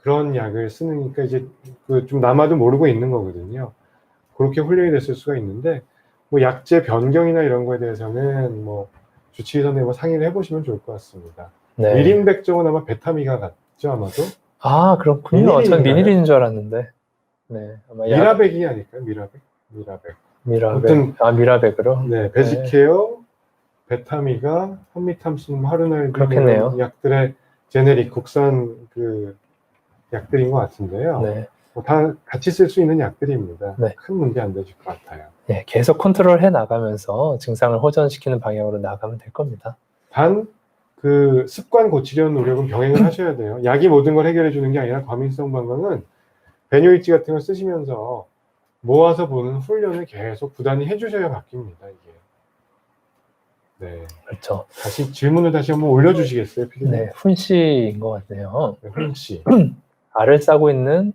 그런 약을 쓰니까 이제 그 좀 남아도 모르고 있는 거거든요. 그렇게 훈련이 됐을 수가 있는데 뭐 약제 변경이나 이런 거에 대해서는 뭐 주치의선에 뭐 상의를 해보시면 좋을 것 같습니다. 미린백종은 아마 베타미가 같죠 아마도? 아 그렇군요. 전 미니린인 줄 알았는데. 네, 아마 미라백이 아닐까요? 미라백. 아무튼 미라백으로. 네, 베지케어, 베타미가, 현미탐순, 하루나이드 이런 약들의 제네릭 국산 그 약들인 것 같은데요. 네. 뭐 다 같이 쓸 수 있는 약들입니다. 큰 문제 안 되실 것 같아요. 네, 계속 컨트롤해 나가면서 증상을 호전시키는 방향으로 나가면 될 겁니다. 단 그 습관 고치려는 노력은 병행을 하셔야 돼요. 약이 모든 걸 해결해 주는 게 아니라 과민성 방광은 배뇨일지 같은 걸 쓰시면서 모아서 보는 훈련을 계속 부단히 해주셔야 바뀝니다. 이게. 네. 그렇죠. 다시 질문을 다시 한번 올려주시겠어요, 피디님? 네, 훈씨인 것 같네요. 네, 훈씨. 알을 싸고 있는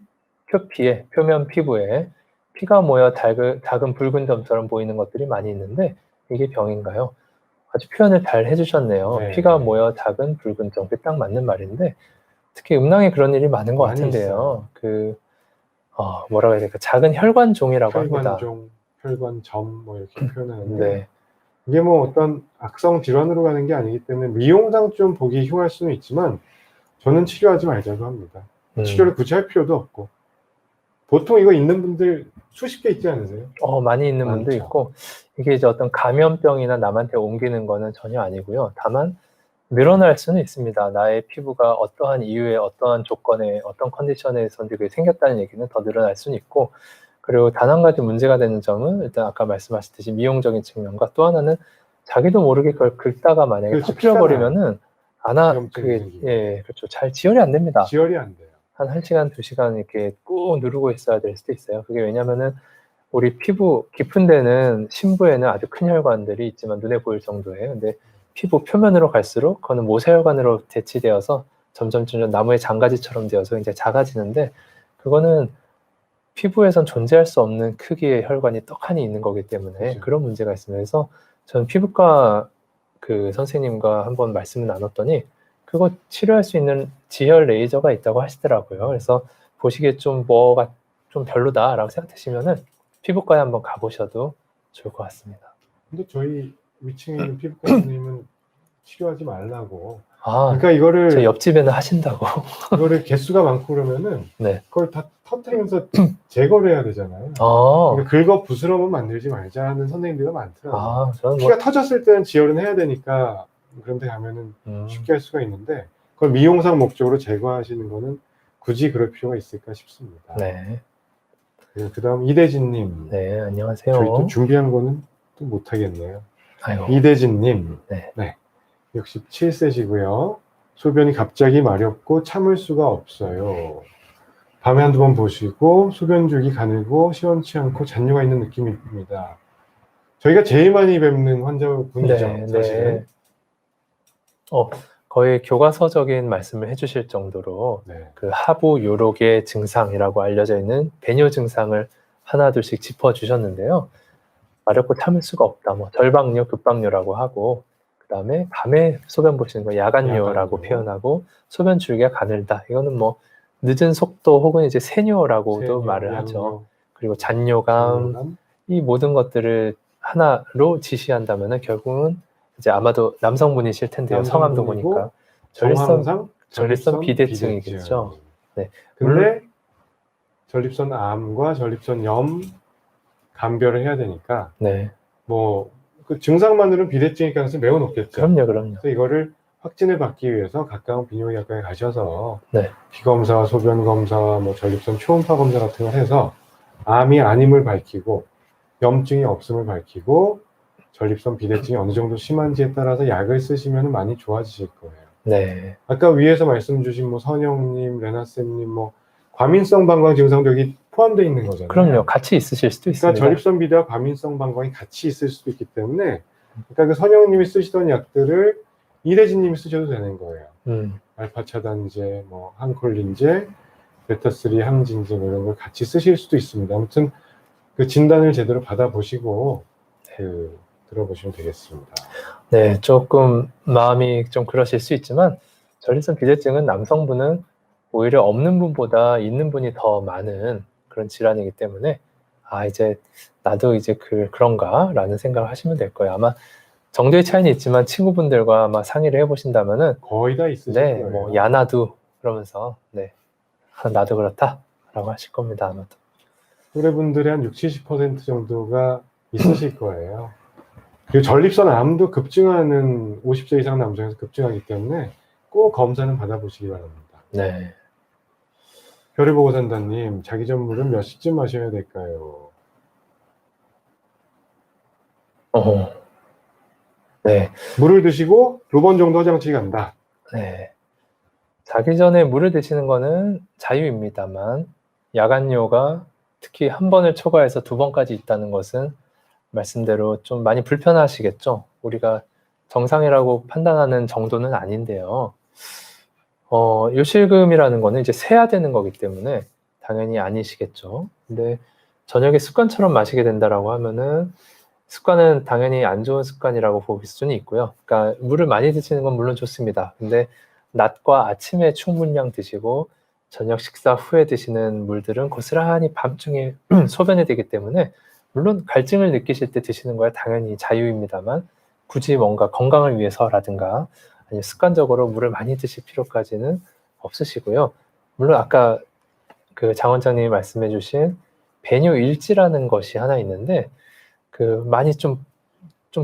표피에, 표면 피부에 피가 모여 작은 붉은 점처럼 보이는 것들이 많이 있는데 이게 병인가요? 아주 표현을 잘 해주셨네요. 네. 피가 모여 작은 붉은 점, 딱 맞는 말인데 특히 음낭에 그런 일이 많은 것 같은데요. 뭐라고 해야 될까? 작은 혈관종이라고 합니다. 혈관점 뭐 이렇게 표현하는데 이게 뭐 어떤 악성 질환으로 가는 게 아니기 때문에 미용상 좀 보기 흉할 수는 있지만 저는 치료하지 말자고 합니다. 치료를 굳이 할 필요도 없고 보통 이거 있는 분들 수십 개 있지 않으세요? 많이 있는 분도 있고 이게 이제 어떤 감염병이나 남한테 옮기는 거는 전혀 아니고요. 다만 늘어날 수는 있습니다. 나의 피부가 어떠한 이유에 어떠한 조건에 어떤 컨디션에서인지 그게 생겼다는 얘기는 더 늘어날 수는 있고 그리고 단 한 가지 문제가 되는 점은 일단 아까 말씀하셨듯이 미용적인 측면과 또 하나는 자기도 모르게 그걸 긁다가 만약에 그렇죠. 터뜨려버리면은 염증이 그게 생기고. 예, 그렇죠. 잘 지혈이 안 됩니다. 지혈이 안 돼요. 한 1시간, 2시간 이렇게 꾹 누르고 있어야 될 수도 있어요. 그게 왜냐면은 우리 피부 깊은 데는 심부에는 아주 큰 혈관들이 있지만 눈에 보일 정도예요. 근데 피부 표면으로 갈수록 그거는 모세혈관으로 대치되어서 점점 나무의 장가지처럼 되어서 이제 작아지는데 그거는 피부에선 존재할 수 없는 크기의 혈관이 떡하니 있는 거기 때문에 그렇죠. 그런 문제가 있습니다. 그래서 저는 피부과 그 선생님과 한번 말씀을 나눴더니 그거 치료할 수 있는 지혈 레이저가 있다고 하시더라고요. 그래서 보시기에 좀 뭐가 좀 별로다라고 생각하시면은 피부과에 한번 가보셔도 좋을 것 같습니다. 근데 저희 위층에 있는 피부과 선생님은 치료하지 말라고. 아, 그러니까 이거를 제 옆집에는 하신다고. 이거를 개수가 많고 그러면은 네. 그걸 다 터뜨리면서 제거를 해야 되잖아요. 아, 그러니까 긁어 부스럼은 만들지 말자 하는 선생님들이 많더라고요. 저는 피가 터졌을 때는 지혈은 해야 되니까 그런데 가면은 쉽게 할 수가 있는데 그걸 미용상 목적으로 제거하시는 거는 굳이 그럴 필요가 있을까 싶습니다. 네. 그다음 이대진님. 네, 안녕하세요. 저희 또 준비한 거는 또 못하겠네요. 아이고. 이대진님. 네. 67세시고요. 소변이 갑자기 마렵고 참을 수가 없어요. 밤에 한두 번 보시고 소변 줄기 가늘고 시원치 않고 잔뇨가 있는 느낌입니다. 저희가 제일 많이 뵙는 환자분이죠. 네, 사실은. 네. 거의 교과서적인 말씀을 해주실 정도로 네. 그 하부 요록의 증상이라고 알려져 있는 배뇨 증상을 하나둘씩 짚어주셨는데요. 마렵고 참을 수가 없다. 뭐 절박뇨, 급박뇨라고 하고 그 다음에 밤에 소변 보시는 거 야간뇨라고 야간뇨. 표현하고 소변 줄기가 가늘다. 이거는 뭐 늦은 속도 혹은 이제 세뇨라고도 세뇨, 말을 양뇨, 하죠. 그리고 잔뇨감, 잔뇨감. 이 모든 것들을 하나로 지시한다면은 결국은 이제 아마도 남성분이실 텐데요. 성함도 남성분이고 보니까 정황상 전립선 비대증이겠죠. 네. 근데 전립선 암과 전립선 염 감별을 해야 되니까 네. 뭐 그 증상만으로는 비대증일 가능성이 매우 높겠죠. 그럼요. 그래서 이거를 확진을 받기 위해서 가까운 비뇨기과에 가셔서 네. 피검사, 소변 검사, 뭐 전립선 초음파 검사 같은 걸 해서 암이 아님을 밝히고 염증이 없음을 밝히고 전립선 비대증이 어느 정도 심한지에 따라서 약을 쓰시면 많이 좋아지실 거예요. 네. 아까 위에서 말씀 주신 뭐 선영님, 레나쌤님 뭐 과민성 방광 증상도 여기 포함되어 있는 거잖아요. 그럼요. 같이 있으실 수도 그러니까 있습니다. 전립선 비대와 과민성 방광이 같이 있을 수도 있기 때문에 그러니까 그 선영님이 쓰시던 약들을 이대진님이 쓰셔도 되는 거예요. 알파 차단제, 뭐 항콜린제, 베타3 항진제 뭐 이런 걸 같이 쓰실 수도 있습니다. 아무튼 그 진단을 제대로 받아보시고 들어보시면 되겠습니다. 네, 조금 마음이 좀 그러실 수 있지만 전립선 비대증은 남성분은 오히려 없는 분보다 있는 분이 더 많은 그런 질환이기 때문에 이제 나도 이제 그런가 라는 생각을 하시면 될 거예요. 아마 정도의 차이는 있지만 친구분들과 아마 상의를 해보신다면은 거의 다 있으실 네, 거예요. 뭐 야나도 그러면서 네, 나도 그렇다 라고 하실 겁니다. 아마도. 또래분들의 한 60-70% 정도가 있으실 거예요. 그리고 전립선 암도 급증하는 50세 이상 남성에서 급증하기 때문에 꼭 검사는 받아보시기 바랍니다. 네. 별을 보고 산다님, 자기 전물은 몇 시쯤 마셔야 될까요? 네. 물을 드시고 2번 정도 화장실 간다. 네. 자기 전에 물을 드시는 거는 자유입니다만 야간뇨가 특히 한 번을 초과해서 2번까지 있다는 것은 말씀대로 좀 많이 불편하시겠죠. 우리가 정상이라고 판단하는 정도는 아닌데요. 요실금이라는 거는 이제 세야 되는 거기 때문에 당연히 아니시겠죠. 근데 저녁에 습관처럼 마시게 된다라고 하면은 습관은 당연히 안 좋은 습관이라고 볼 수는 있고요. 그러니까 물을 많이 드시는 건 물론 좋습니다. 근데 낮과 아침에 충분량 드시고 저녁 식사 후에 드시는 물들은 고스란히 밤중에 소변이 되기 때문에 물론 갈증을 느끼실 때 드시는 거야 당연히 자유입니다만 굳이 뭔가 건강을 위해서라든가 아니면 습관적으로 물을 많이 드실 필요까지는 없으시고요. 물론 아까 그 장 원장님이 말씀해 주신 배뇨일지라는 것이 하나 있는데 많이 좀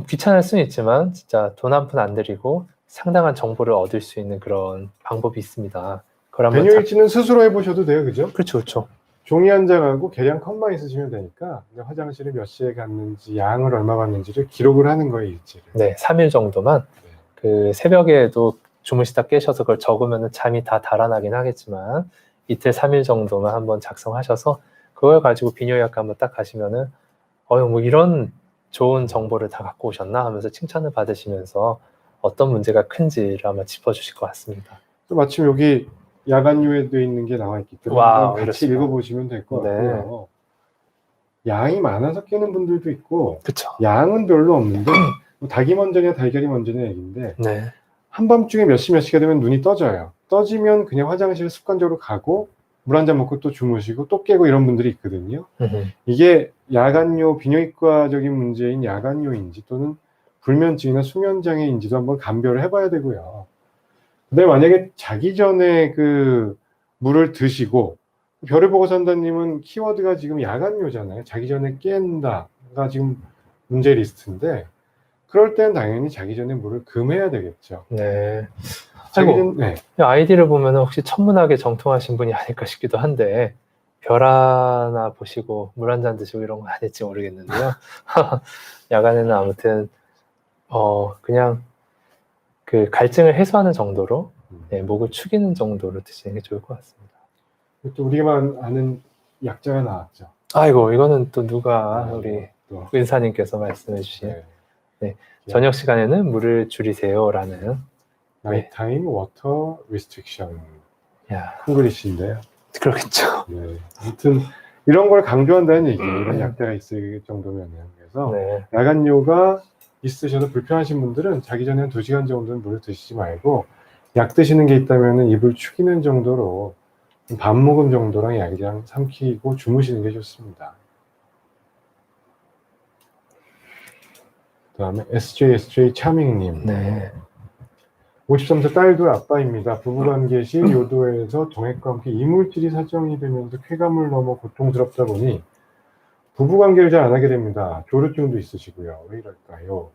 귀찮을 수는 있지만 진짜 돈 한 푼 안 들이고 상당한 정보를 얻을 수 있는 그런 방법이 있습니다. 배뇨일지는 스스로 해보셔도 돼요, 그죠? 그렇죠. 종이 한 장하고 계량 컷만 있으시면 되니까 화장실을 몇 시에 갔는지 양을 얼마 갔는지를 기록을 하는 거예요, 일지를. 네, 3일 정도만. 네. 그 새벽에도 주무시다 깨셔서 그걸 적으면 잠이 다 달아나긴 하겠지만 이틀 3일 정도만 한번 작성하셔서 그걸 가지고 비뇨기과 한번 딱 가시면은 뭐 이런 좋은 정보를 다 갖고 오셨나 하면서 칭찬을 받으시면서 어떤 문제가 큰지를 아마 짚어주실 것 같습니다. 또 마침 여기 야간요에 돼 있는 게 나와 있기 때문에 와, 한번 같이 이렇습니다. 읽어보시면 될 것 네. 같고요. 양이 많아서 깨는 분들도 있고 그쵸. 양은 별로 없는데 뭐 닭이 먼저냐 달걀이 먼저냐 얘기인데 네. 한밤중에 몇 시가 되면 눈이 떠져요. 떠지면 그냥 화장실 습관적으로 가고 물 한 잔 먹고 또 주무시고 또 깨고 이런 분들이 있거든요. 이게 야간요, 비뇨기과적인 문제인 야간요인지 또는 불면증이나 수면장애인지도 한번 감별을 해봐야 되고요. 근데 만약에 자기 전에 그 물을 드시고 별을 보고 산다님은 키워드가 지금 야간요잖아요. 자기 전에 깬다가 지금 문제 리스트인데 그럴 때는 당연히 자기 전에 물을 금해야 되겠죠. 네. 네. 아이디를 보면 혹시 천문학에 정통하신 분이 아닐까 싶기도 한데 별 하나 보시고 물 한 잔 드시고 이런 건 아닐지 모르겠는데요. 야간에는 아무튼 그냥 그 갈증을 해소하는 정도로 목을 축이는 정도로 드시는 게 좋을 것 같습니다. 또 우리만 아는 약자가 나왔죠. 아이고 이거는 또 누가 우리 또 의사님께서 말씀해 주신 네. 저녁 시간에는 물을 줄이세요라는 나이타임 워터 리스트릭션 한글이신데요. 그렇겠죠. 네. 아무튼 이런 걸 강조한다는 얘기예요. 이런 약자가 있을 정도면은. 그래서 야간요가 있으셔서 불편하신 분들은 자기 전에 한 2시간 정도는 물을 드시지 말고 약 드시는 게 있다면은 입을 축이는 정도로 밥 먹음 정도랑 약이랑 삼키고 주무시는 게 좋습니다. 그 다음에 SJ 차밍님. 네. 53세 딸둘 아빠입니다. 부부관계 시 요도에서 정액과 함께 이물질이 사정이 되면서 쾌감을 넘어 고통스럽다 보니 부부관계를 잘 안 하게 됩니다. 조루증도 있으시고요. 왜 이럴까요?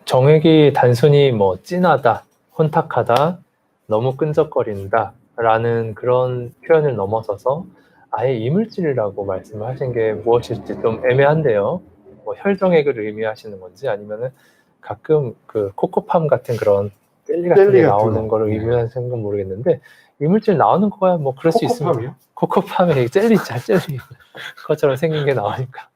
정액이 단순히 뭐 진하다, 혼탁하다, 너무 끈적거린다 라는 그런 표현을 넘어서서 아예 이물질이라고 말씀을 하신 게 무엇일지 좀 애매한데요. 뭐 혈정액을 의미하시는 건지 아니면은 가끔 그 코코팜 같은 그런 젤리 같은 게 나오는 거를 의미하시는 건 모르겠는데 이물질 나오는 거야 뭐 그럴 수 있습니다. 코코팜에 젤리 것처럼 생긴 게 나오니까.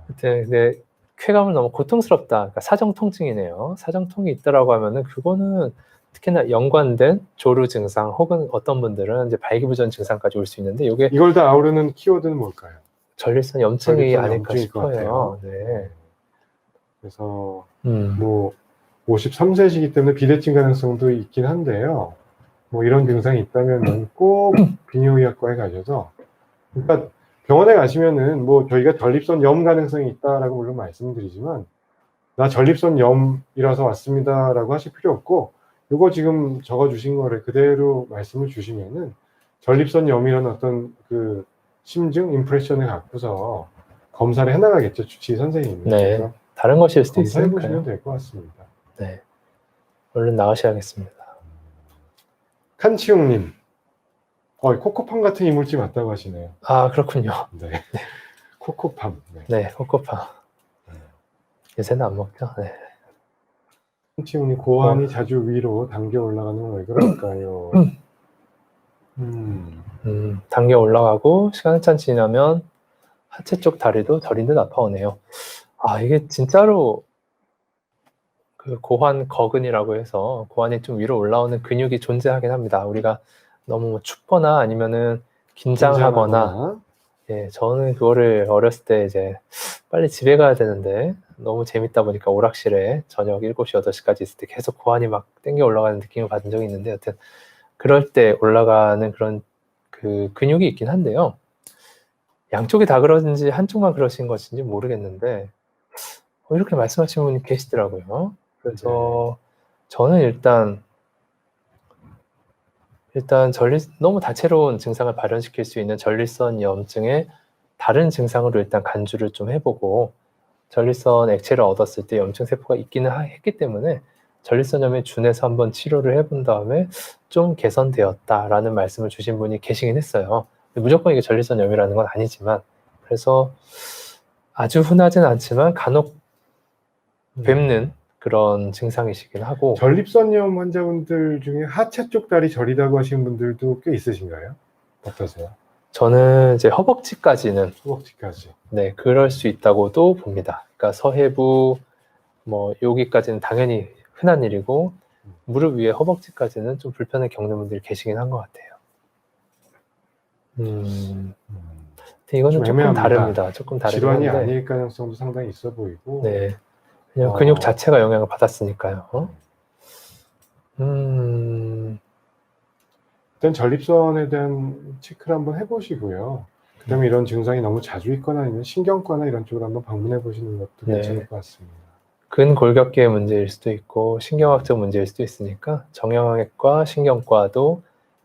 근데 쾌감을 너무 고통스럽다. 그러니까 사정 통증이네요. 사정통이 있다라고 하면은 그거는 특히나 연관된 조루 증상 혹은 어떤 분들은 이제 발기부전 증상까지 올 수 있는데 이걸 다 아우르는 키워드는 뭘까요? 전립선 염증이 아닐까 싶어요. 네. 그래서 뭐 53세시기 때문에 비대증 가능성도 있긴 한데요. 뭐 이런 증상이 있다면 꼭 비뇨기과에 가셔서 그러니까 병원에 가시면은 뭐 저희가 전립선 염 가능성이 있다라고 물론 말씀드리지만 나 전립선 염이라서 왔습니다라고 하실 필요 없고 요거 지금 적어주신 거를 그대로 말씀을 주시면은 전립선 염이라는 어떤 그 심증, 임프레션을 갖고서 검사를 해나가겠죠, 주치의 선생님이. 네, 다른 것일 수도 있으니까요. 검사해보시면 될 것 같습니다. 네, 얼른 나가셔야겠습니다. 칸치용님, 코코팜 같은 이물질 맞다고 하시네요. 아, 그렇군요. 네, 코코팜. 네, 코코팜. 요새는 안 먹죠. 네. 칸치용님, 고환이 자주 위로 당겨 올라가는 건 왜 그럴까요? 당겨 올라가고 시간 한참 지나면 하체 쪽 다리도 저린 듯 아파오네요. 아, 이게 진짜로 그 고환 거근이라고 해서 고환이 좀 위로 올라오는 근육이 존재하긴 합니다. 우리가 너무 춥거나 아니면은 긴장하거나 예, 저는 그거를 어렸을 때 이제 빨리 집에 가야 되는데 너무 재밌다 보니까 오락실에 저녁 7시, 8시까지 있을 때 계속 고환이 막 땡겨 올라가는 느낌을 받은 적이 있는데 여튼 그럴 때 올라가는 그런 그 근육이 있긴 한데요. 양쪽이 다 그런지 한쪽만 그러신 것인지 모르겠는데 이렇게 말씀하시는 분이 계시더라고요. 그래서 저는 일단 너무 다채로운 증상을 발현시킬 수 있는 전립선 염증의 다른 증상으로 일단 간주를 좀 해보고 전립선 액체를 얻었을 때 염증 세포가 있기는 했기 때문에 전립선염에 준해서 한번 치료를 해본 다음에 좀 개선되었다라는 말씀을 주신 분이 계시긴 했어요. 무조건 이게 전립선염이라는 건 아니지만, 그래서 아주 흔하진 않지만 간혹 뵙는 그런 증상이시긴 하고. 전립선염 환자분들 중에 하체 쪽 다리 저리다고 하시는 분들도 꽤 있으신가요? 어떠세요? 저는 이제 허벅지까지는, 허벅지까지. 네, 그럴 수 있다고도 봅니다. 그러니까 서해부, 뭐, 여기까지는 당연히 흔한 일이고, 무릎 위에 허벅지까지는 좀 불편을 겪는 분들이 계시긴 한 것 같아요. 근데 이거는 좀 조금 애매합니다. 다릅니다. 조금 다르긴 질환이 한데, 아닐 가능성도 상당히 있어 보이고. 네, 그냥 근육 자체가 영향을 받았으니까요. 일단 전립선에 대한 체크를 한번 해보시고요. 그 다음에 이런 증상이 너무 자주 있거나 아니면 신경과나 이런 쪽으로 한번 방문해 보시는 것도 네. 괜찮을 것 같습니다. 근골격계의 문제일 수도 있고 신경학적 문제일 수도 있으니까 정형외과, 신경과도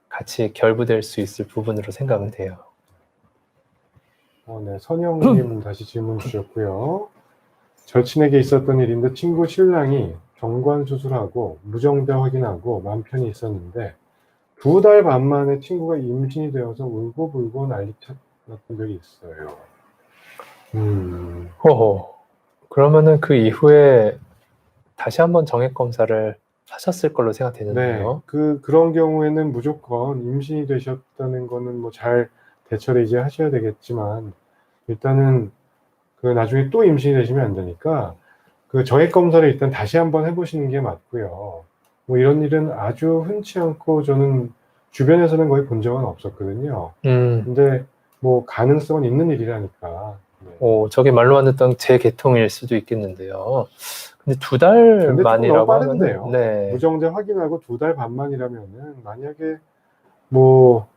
같이 결부될 수 있을 부분으로 생각은 돼요. 네, 선영님 다시 질문 주셨고요. 절친에게 있었던 일인데 친구 신랑이 정관 수술하고 무정자 확인하고 마음 편히 있었는데 2달 반 만에 친구가 임신이 되어서 울고불고 난리 났던 적이 있어요. 호호. 그러면은 그 이후에 다시 한번 정액 검사를 하셨을 걸로 생각되는데요. 네, 그런 경우에는 무조건 임신이 되셨다는 거는 뭐 잘 대처를 이제 하셔야 되겠지만 일단은 그 나중에 또 임신이 되시면 안 되니까 그 정액 검사를 일단 다시 한번 해보시는 게 맞고요. 뭐 이런 일은 아주 흔치 않고 저는 주변에서는 거의 본 적은 없었거든요. 근데 뭐 가능성은 있는 일이라니까. 네. 저게 말로 안 듣던 제 계통일 수도 있겠는데요. 근데 2달 만이라고 하면은, 네. 무정자 확인하고 2달 반 만이라면은 만약에 뭐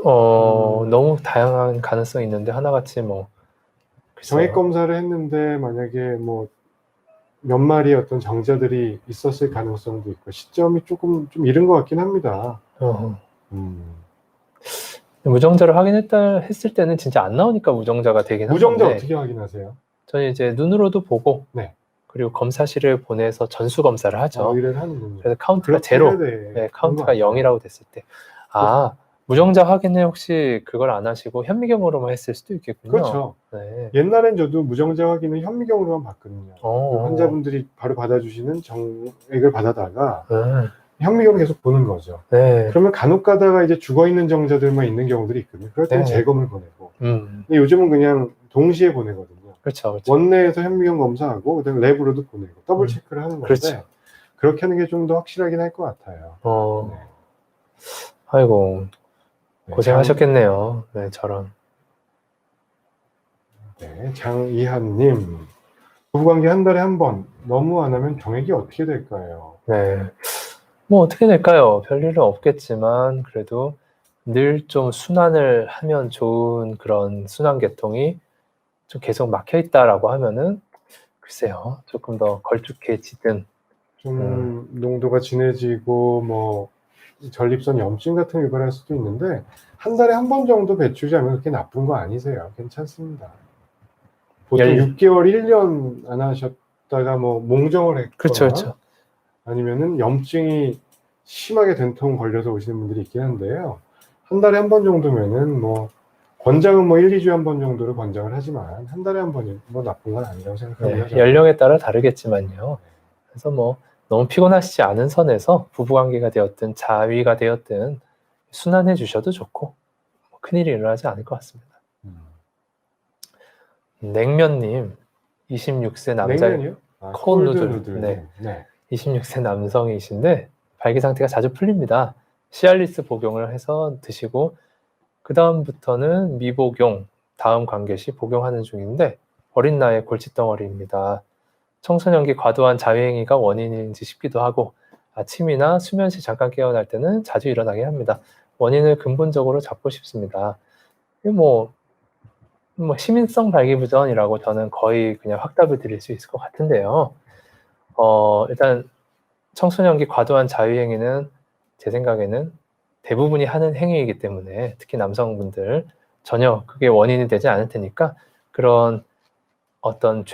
너무 다양한 가능성이 있는데 하나같이 뭐 정액 검사를 했는데 만약에 뭐 몇 마리의 어떤 정자들이 있었을 가능성도 있고 시점이 조금 좀 이른 것 같긴 합니다. 무정자를 했을 때는 진짜 안 나오니까 무정자가 되긴 한데. 무정자 어떻게 확인하세요? 저는 이제 눈으로도 보고, 네. 그리고 검사실을 보내서 전수 검사를 하죠. 의뢰를 하는군요. 그래서 카운트가 제로, 네, 카운트가 0이라고 됐을 때, 무정자 확인을 혹시 그걸 안 하시고 현미경으로만 했을 수도 있겠군요. 그렇죠. 네. 옛날엔 저도 무정자 확인을 현미경으로만 봤거든요. 그 환자분들이 바로 받아주시는 정액을 받아다가 현미경을 계속 보는 거죠. 네. 그러면 간혹 가다가 이제 죽어있는 정자들만 있는 경우들이 있거든요. 그럴 때는 재검을 보내고. 근데 요즘은 그냥 동시에 보내거든요. 그렇죠. 원내에서 현미경 검사하고 그다음에 랩으로도 보내고 더블 체크를 하는 건데 그렇죠. 그렇게 하는 게 좀 더 확실하긴 할 것 같아요. 네. 아이고, 고생하셨겠네요. 네, 저런. 네, 장이한님. 부부관계 한 달에 한 번 너무 안 하면 정액이 어떻게 될까요? 네, 뭐 어떻게 될까요? 별일은 없겠지만 그래도 늘 좀 순환을 하면 좋은 그런 순환계통이 좀 계속 막혀있다라고 하면은 글쎄요, 조금 더 걸쭉해지든 좀 농도가 진해지고 뭐 전립선 염증 같은 걸 유발할 수도 있는데 한 달에 한 번 정도 배출이 하면 그렇게 나쁜 거 아니세요. 괜찮습니다. 보통 6개월, 1년 안 하셨다가 뭐 몽정을 했거나 그렇죠. 아니면은 염증이 심하게 된통 걸려서 오시는 분들이 있긴 한데요. 한 달에 한 번 정도면은 뭐 권장은 뭐 1, 2주에 한 번 정도를 권장을 하지만 한 달에 한 번이 뭐 나쁜 건 아니라고 생각합니다. 네, 연령에 따라 다르겠지만요. 그래서 뭐 너무 피곤하시지 않은 선에서 부부관계가 되었든 자위가 되었든 순환해 주셔도 좋고 뭐 큰일이 일어나지 않을 것 같습니다. 냉면님, 26세 남자. 냉면이요? 콘 누들. 네. 26세 남성이신데 발기 상태가 자주 풀립니다. 시알리스 복용을 해서 드시고 그 다음부터는 미복용, 다음 관계 시 복용하는 중인데 어린 나이에 골칫덩어리입니다. 청소년기 과도한 자유행위가 원인인지 싶기도 하고 아침이나 수면 시 잠깐 깨어날 때는 자주 일어나게 합니다. 원인을 근본적으로 잡고 싶습니다. 뭐 시민성 발기부전이라고 저는 거의 그냥 확답을 드릴 수 있을 것 같은데요. 일단 청소년기 과도한 자유행위는 제 생각에는 대부분이 하는 행위이기 때문에 특히 남성분들 전혀 그게 원인이 되지 않을 테니까 그런 어떤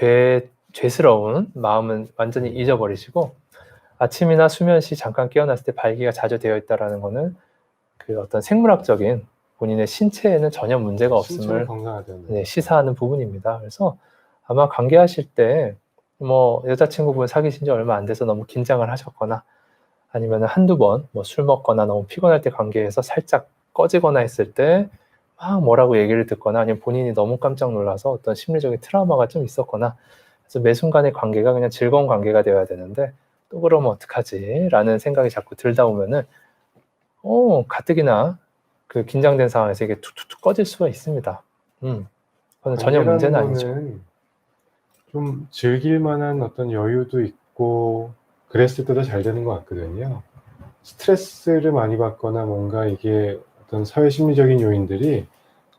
죄스러운 마음은 완전히 잊어버리시고 아침이나 수면 시 잠깐 깨어났을 때 발기가 자주 되어 있다는 거는 그 어떤 생물학적인 본인의 신체에는 전혀 문제가 신체는 없음을 건강하다는. 네, 시사하는 부분입니다. 그래서 아마 관계하실 때 뭐 여자친구분 사귀신 지 얼마 안 돼서 너무 긴장을 하셨거나 아니면 한두 번 뭐 술 먹거나 너무 피곤할 때 관계에서 살짝 꺼지거나 했을 때 막 뭐라고 얘기를 듣거나 아니면 본인이 너무 깜짝 놀라서 어떤 심리적인 트라우마가 좀 있었거나 그래서 매 순간의 관계가 그냥 즐거운 관계가 되어야 되는데 또 그러면 어떡하지? 라는 생각이 자꾸 들다 보면은 가뜩이나 그 긴장된 상황에서 이게 툭툭툭 꺼질 수가 있습니다. 그건 전혀 문제는 관계라는 아니죠. 거는 좀 즐길 만한 어떤 여유도 있고 그랬을 때 더 잘 되는 것 같거든요. 스트레스를 많이 받거나 뭔가 이게 어떤 사회 심리적인 요인들이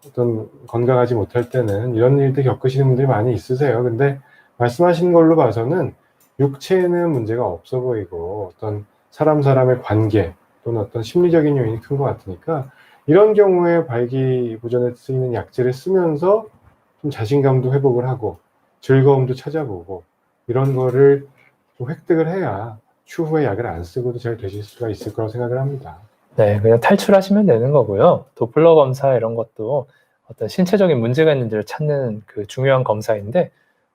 어떤 건강하지 못할 때는 이런 일들 겪으시는 분들이 많이 있으세요. 근데 말씀하신 걸로 봐서는 육체에는 문제가 없어 보이고 어떤 사람의 관계 또는 어떤 심리적인 요인이 큰 것 같으니까 이런 경우에 발기부전에 쓰이는 약재를 쓰면서 좀 자신감도 회복을 하고 즐거움도 찾아보고 이런 거를 좀 획득을 해야 추후에 약을 안 쓰고도 잘 되실 수가 있을 거라고 생각을 합니다. 네, 그냥 탈출하시면 되는 거고요. 도플러 검사 이런 것도 어떤 신체적인 문제가 있는지를 찾는 그 중요한 검사인데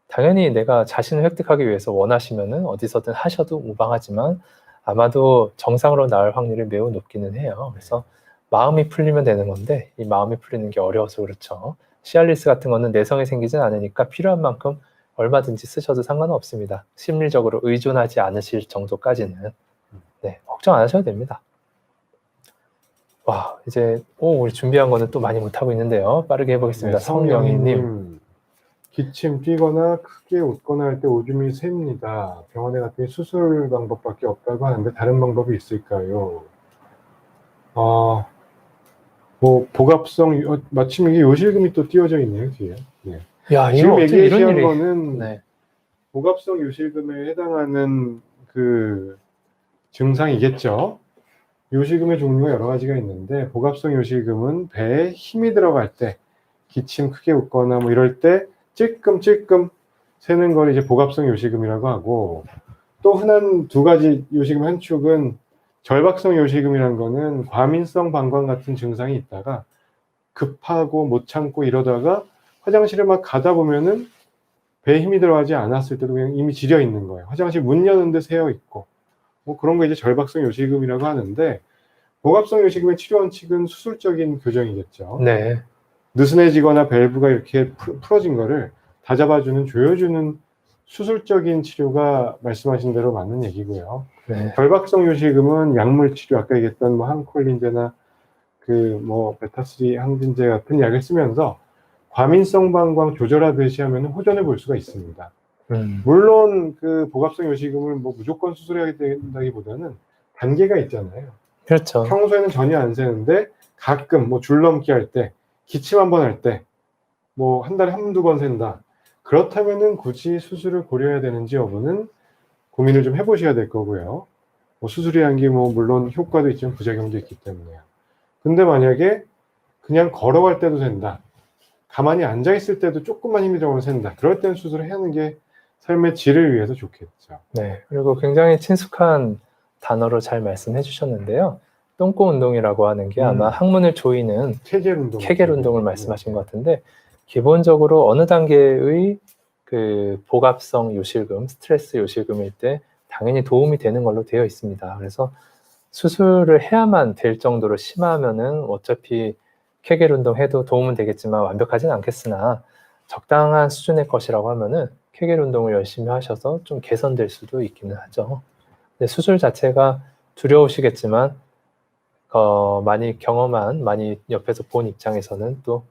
당연히 내가 자신을 획득하기 위해서 원하시면은 어디서든 하셔도 무방하지만 아마도 정상으로 나을 확률이 매우 높기는 해요. 그래서 마음이 풀리면 되는 건데 이 마음이 풀리는 게 어려워서 그렇죠. 시알리스 같은 거는 내성이 생기진 않으니까 필요한 만큼 얼마든지 쓰셔도 상관은 없습니다. 심리적으로 의존하지 않으실 정도까지는 네, 걱정 안 하셔도 됩니다. 와, 이제 우리 준비한 거는 또 많이 못하고 있는데요. 빠르게 해보겠습니다. 네, 성영희님. 성영희님, 기침, 뛰거나 크게 웃거나 할 때 오줌이 셉니다. 병원에 갔더니 수술 방법밖에 없다고 하는데 다른 방법이 있을까요? 뭐 복압성, 마침 이게 요실금이 또 띄워져 있네요, 뒤에. 네. 야, 지금 이거 어떻게 이런 얘기하신 일이. 거는 네. 복압성 요실금에 해당하는 그 증상이겠죠. 요실금의 종류가 여러 가지가 있는데 복압성 요실금은 배에 힘이 들어갈 때 기침 크게 웃거나 뭐 이럴 때 찔끔찔끔 새는 걸 이제 복압성 요실금이라고 하고 또 흔한 두 가지 요실금 한 축은 절박성 요실금이라는 거는 과민성 방광 같은 증상이 있다가 급하고 못 참고 이러다가 화장실을 막 가다 보면은 배에 힘이 들어가지 않았을 때도 그냥 이미 지려 있는 거예요. 화장실 문 여는데 새어 있고 뭐 그런 거 이제 절박성 요실금이라고 하는데 복압성 요실금의 치료 원칙은 수술적인 교정이겠죠. 네. 느슨해지거나 밸브가 이렇게 풀어진 거를 다잡아주는 조여주는 수술적인 치료가 말씀하신 대로 맞는 얘기고요. 네. 결박성 요실금은 약물 치료 아까 얘기했던 뭐 항콜린제나 그 뭐 베타3 항진제 같은 약을 쓰면서 과민성 방광 조절하듯이 하면 호전을 볼 수가 있습니다. 물론 그 복압성 요실금을 뭐 무조건 수술해야 된다기보다는 단계가 있잖아요. 그렇죠. 평소에는 전혀 안 새는데 가끔 뭐 줄넘기 할 때, 기침 한 번 할 때, 뭐 한 달에 한두 번 샌다. 그렇다면은 굳이 수술을 고려해야 되는지 여부는 고민을 좀 해보셔야 될 거고요. 뭐 수술이라는 게 뭐 물론 효과도 있지만 부작용도 있기 때문에요. 근데 만약에 그냥 걸어갈 때도 샌다. 가만히 앉아 있을 때도 조금만 힘이 들어가면 샌다. 그럴 때는 수술을 하는 게 삶의 질을 위해서 좋겠죠. 네. 그리고 굉장히 친숙한 단어로 잘 말씀해 주셨는데요. 똥꼬 운동이라고 하는 게 아마 학문을 조이는 케겔 운동을 말씀하신 것 같은데 기본적으로 어느 단계의 그 복압성 요실금, 스트레스 요실금일 때 당연히 도움이 되는 걸로 되어 있습니다. 그래서 수술을 해야만 될 정도로 심하면은 어차피 케겔 운동 해도 도움은 되겠지만 완벽하진 않겠으나 적당한 수준의 것이라고 하면은 케겔 운동을 열심히 하셔서 좀 개선될 수도 있기는 하죠. 근데 수술 자체가 두려우시겠지만 많이 경험한, 많이 옆에서 본 입장에서는 또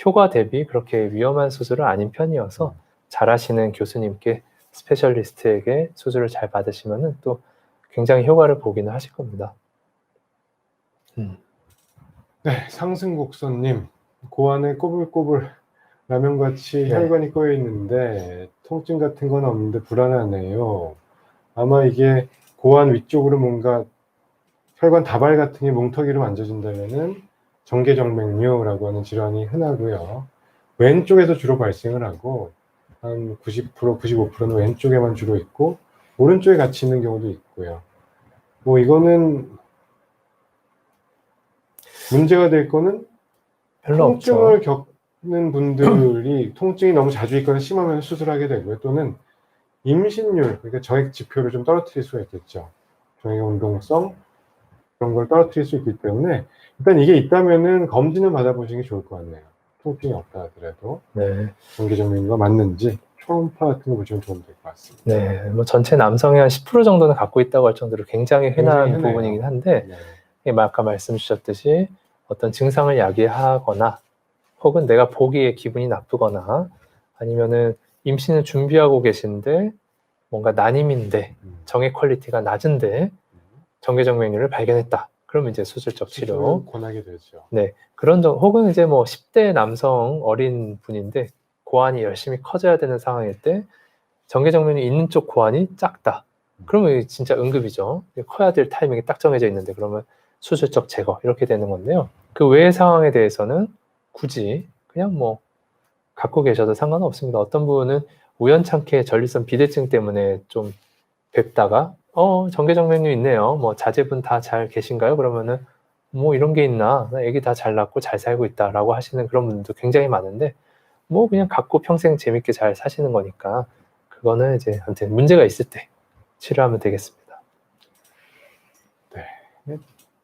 효과 대비 그렇게 위험한 수술은 아닌 편이어서 잘하시는 교수님께 스페셜리스트에게 수술을 잘 받으시면은 또 굉장히 효과를 보기는 하실 겁니다. 네, 상승곡선님, 고안에 꼬불꼬불 라면같이 네. 혈관이 꼬여 있는데 통증 같은 건 없는데 불안하네요. 아마 이게 고안 위쪽으로 뭔가 혈관 다발 같은 게 뭉텅이로 만져진다면은 정계정맥류라고 하는 질환이 흔하고요. 왼쪽에서 주로 발생을 하고 한 90%, 95%는 왼쪽에만 주로 있고 오른쪽에 같이 있는 경우도 있고요. 뭐 이거는 문제가 될 거는 별로 없죠. 통증을 겪는 분들이 통증이 너무 자주 있거나 심하면 수술하게 되고요. 또는 임신율, 그러니까 정액 지표를 좀 떨어뜨릴 수가 있겠죠. 정액 운동성 그런 걸 떨어뜨릴 수 있기 때문에 일단 이게 있다면은 검진을 받아보시는 게 좋을 것 같네요. 통증이 없다 하더라도 네. 정기정맥과 맞는지 초음파 같은 거 보시면 도움 될 것 같습니다. 네, 뭐 전체 남성의 한 10% 정도는 갖고 있다고 할 정도로 굉장히 흔한 흔해요. 부분이긴 한데, 네. 아까 말씀 주셨듯이 어떤 증상을 야기하거나 혹은 내가 보기에 기분이 나쁘거나 아니면은 임신을 준비하고 계신데 뭔가 난임인데 정액 퀄리티가 낮은데 정계정맥류를 발견했다. 그러면 이제 수술적 치료. 권하게 되죠. 네, 혹은 이제 뭐 10대 남성 어린 분인데 고환이 열심히 커져야 되는 상황일 때 정계정맥류 있는 쪽 고환이 작다. 그러면 이게 진짜 응급이죠. 커야 될 타이밍이 딱 정해져 있는데 그러면 수술적 제거 이렇게 되는 건데요. 그 외의 상황에 대해서는 굳이 그냥 뭐 갖고 계셔도 상관은 없습니다. 어떤 분은 우연찮게 전립선 비대증 때문에 좀 뵙다가 정계정맥류 있네요. 뭐 자제분 다 잘 계신가요? 그러면은 뭐 이런 게 있나? 나 애기 다 잘 낳고 잘 살고 있다라고 하시는 그런 분들도 굉장히 많은데 뭐 그냥 갖고 평생 재밌게 잘 사시는 거니까 그거는 이제 아무튼 문제가 있을 때 치료하면 되겠습니다. 네.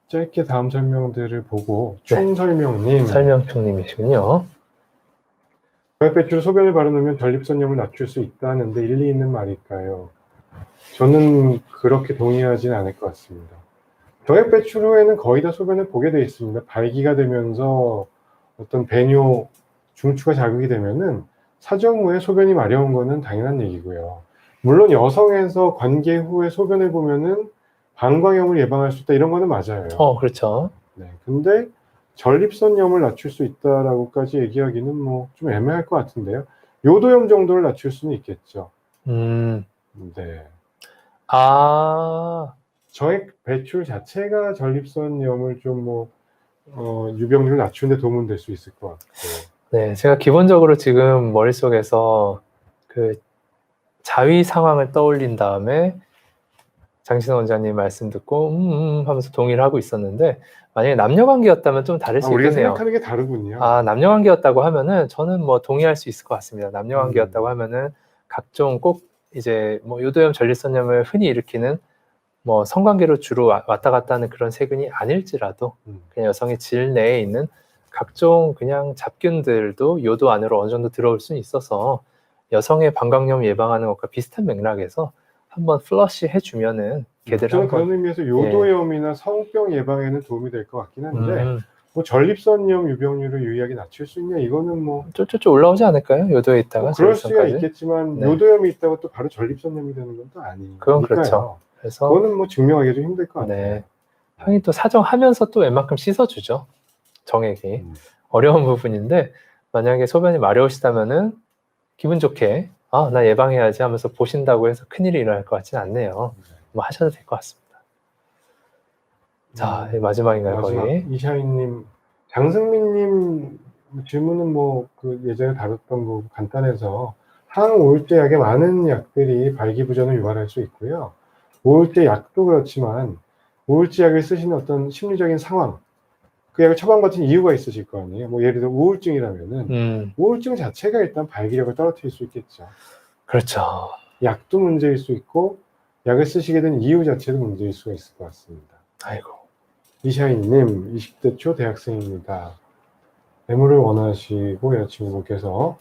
짧게 다음 설명들을 보고 총설명님 설명충님이시군요. 정액 배출 소변을 바르면 전립선염을 낮출 수 있다는데 일리 있는 말일까요? 저는 그렇게 동의하지는 않을 것 같습니다. 정액 배출 후에는 거의 다 소변을 보게 되어 있습니다. 발기가 되면서 어떤 배뇨 중추가 자극이 되면은 사정 후에 소변이 마려운 거는 당연한 얘기고요. 물론 여성에서 관계 후에 소변을 보면은 방광염을 예방할 수 있다 이런 거는 맞아요. 그렇죠. 네, 근데 전립선염을 낮출 수 있다라고까지 얘기하기는 뭐 좀 애매할 것 같은데요. 요도염 정도를 낮출 수는 있겠죠. 네. 정액 배출 자체가 전립선염을 좀 유병률을 낮추는 데 도움은 될 수 있을 것 같고. 네, 제가 기본적으로 지금 머릿속에서 그 자위 상황을 떠올린 다음에 장신호 원장님 말씀 듣고 하면서 동의를 하고 있었는데 만약에 남녀관계였다면 좀 다를 수 우리가 있겠네요. 생각하는 게 다르군요. 남녀관계였다고 하면은 저는 뭐 동의할 수 있을 것 같습니다. 남녀관계였다고 하면은 각종 꼭 이제 뭐 요도염, 전립선염을 흔히 일으키는 뭐 성관계로 주로 왔다 갔다 하는 그런 세균이 아닐지라도 그냥 여성의 질 내에 있는 각종 그냥 잡균들도 요도 안으로 어느 정도 들어올 수는 있어서 여성의 방광염 예방하는 것과 비슷한 맥락에서 한번 플러시 해주면은 걔들 저는 한번 그런 의미에서 요도염이나 성병 예방에는 도움이 될 것 같긴 한데 뭐 전립선염 유병률을 유의하게 낮출 수 있냐 이거는 뭐 쫄쫄쫄 올라오지 않을까요? 요도에 있다가 그럴 수야 전립선까지. 있겠지만 요도염이 있다고 또 바로 전립선염이 되는 건 또 아니니까요. 그건 그렇죠. 그래서 그거는 뭐 증명하기 좀 힘들 것 같아요. 형이 또 사정하면서 또 웬만큼 씻어주죠. 정액이 어려운 부분인데 만약에 소변이 마려우시다면은 기분 좋게 나 예방해야지 하면서 보신다고 해서 큰일이 일어날 것 같지는 않네요. 뭐 하셔도 될 것 같습니다. 자, 마지막인가요, 거의? 이샤인님, 장승민님 질문은 뭐 그 예전에 다뤘던 거 간단해서 항우울제약에 많은 약들이 발기부전을 유발할 수 있고요. 우울제 약도 그렇지만 우울제약을 쓰시는 어떤 심리적인 상황, 그 약을 처방받은 이유가 있으실 거 아니에요. 뭐 예를 들어 우울증이라면은 우울증 자체가 일단 발기력을 떨어뜨릴 수 있겠죠. 그렇죠. 약도 문제일 수 있고 약을 쓰시게 된 이유 자체도 문제일 수가 있을 것 같습니다. 아이고. 이샤인님 20대 초 대학생입니다. 매물을 원하시고 여자친구분께서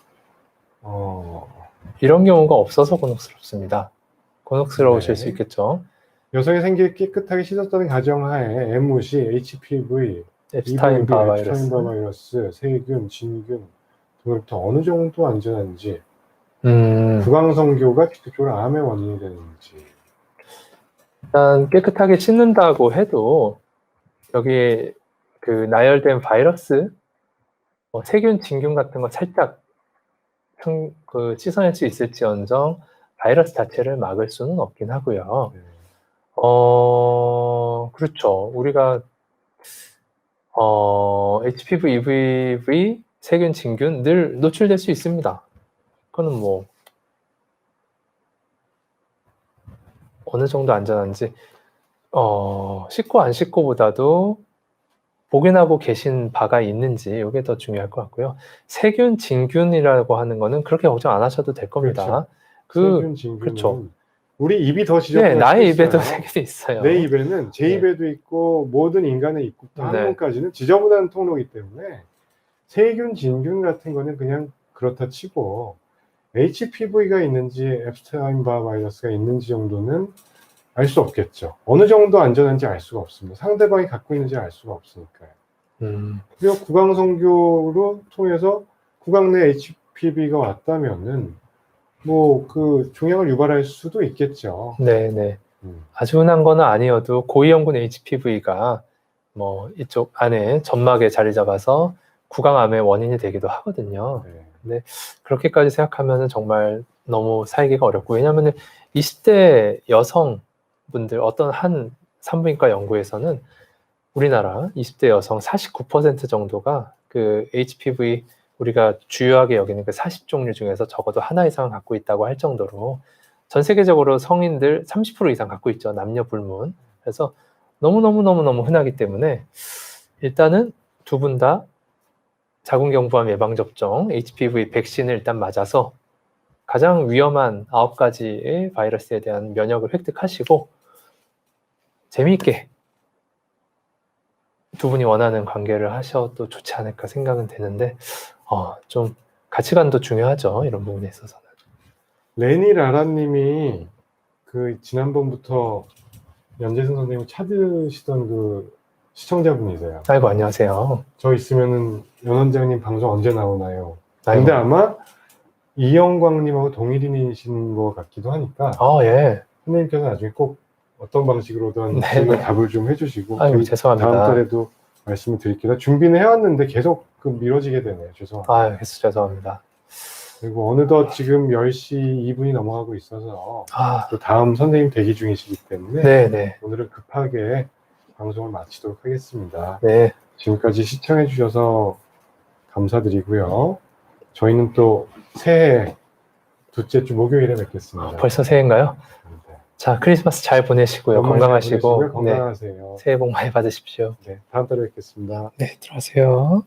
이런 경우가 없어서 gonok스럽습니다. gonok스러우실 수 있겠죠. 여성의 생기를 깨끗하게 씻었다는 가정하에 MUC, HPV, 앱스타인바 바이러스, 세균, 진균 등으로부터 어느 정도 안전한지, 구강성교가 직접적으로 암의 원인이 되는지. 일단 깨끗하게 씻는다고 해도 여기에 그 나열된 바이러스, 세균, 진균 같은 거 살짝 씻어낼 수 있을지언정 바이러스 자체를 막을 수는 없긴 하고요. 그렇죠. 우리가 HPV, EBV, 세균, 진균 늘 노출될 수 있습니다. 그거는 뭐 어느 정도 안전한지 씻고 안 씻고보다도 복원하고 계신 바가 있는지 이게 더 중요할 것 같고요. 세균, 진균이라고 하는 거는 그렇게 걱정 안 하셔도 될 겁니다. 세균, 진균은 그렇죠. 우리 입이 더 네, 지저분할 나의 수도 입에도 있어요. 세균이 있어요. 내 입에는 제 네. 입에도 있고 모든 인간의 입국도 한 네. 번까지는 지저분한 통로이기 때문에 세균, 진균 같은 거는 그냥 그렇다 치고 HPV가 있는지 앱스타인바 바이러스가 있는지 정도는 알 수 없겠죠. 어느 정도 안전한지 알 수가 없습니다. 상대방이 갖고 있는지 알 수가 없으니까요. 그리고 구강성교로 통해서 구강 내 HPV가 왔다면은 뭐 그 종양을 유발할 수도 있겠죠. 네. 아주 흔한 거는 아니어도 고위험군 HPV가 뭐 이쪽 안에 점막에 자리 잡아서 구강암의 원인이 되기도 하거든요. 네. 근데 그렇게까지 생각하면 정말 너무 살기가 어렵고, 왜냐하면 20대 여성분들 어떤 한 산부인과 연구에서는 우리나라 20대 여성 49% 정도가 그 HPV 우리가 주요하게 여기는 그 40종류 중에서 적어도 하나 이상 갖고 있다고 할 정도로 전 세계적으로 성인들 30% 이상 갖고 있죠. 남녀 불문. 그래서 너무너무 흔하기 때문에 일단은 두 분 다 자궁경부암 예방접종 HPV 백신을 일단 맞아서 가장 위험한 9가지의 바이러스에 대한 면역을 획득하시고 재미있게 두 분이 원하는 관계를 하셔도 좋지 않을까 생각은 되는데 좀 가치관도 중요하죠. 이런 부분에 있어서는. 레니 라라님이 그 지난번부터 연재승 선생님 찾으시던 그 시청자분이세요. 아이고, 안녕하세요. 저 있으면은 연 원장님 방송 언제 나오나요? 아이고. 근데 아마 이영광님하고 동일인이신 것 같기도 하니까 예. 선생님께서 나중에 꼭 어떤 방식으로든 네, 질문 네. 답을 좀 해주시고 아이고, 저희 죄송합니다. 다음 달에도 말씀을 드릴게요. 준비는 해왔는데 계속 그 미뤄지게 되네요. 죄송합니다. 죄송합니다. 그리고 어느덧 지금 10시 2분이 넘어가고 있어서 또 다음 선생님 대기 중이시기 때문에 네. 오늘은 급하게 방송을 마치도록 하겠습니다. 네. 지금까지 시청해 주셔서 감사드리고요. 저희는 또 새해 둘째 주 목요일에 뵙겠습니다. 벌써 새해인가요? 네. 자, 크리스마스 잘 보내시고요. 연말 잘 건강하시고 보내시고요. 건강하세요. 새해 복 많이 받으십시오. 네, 다음 달에 뵙겠습니다. 네, 들어가세요.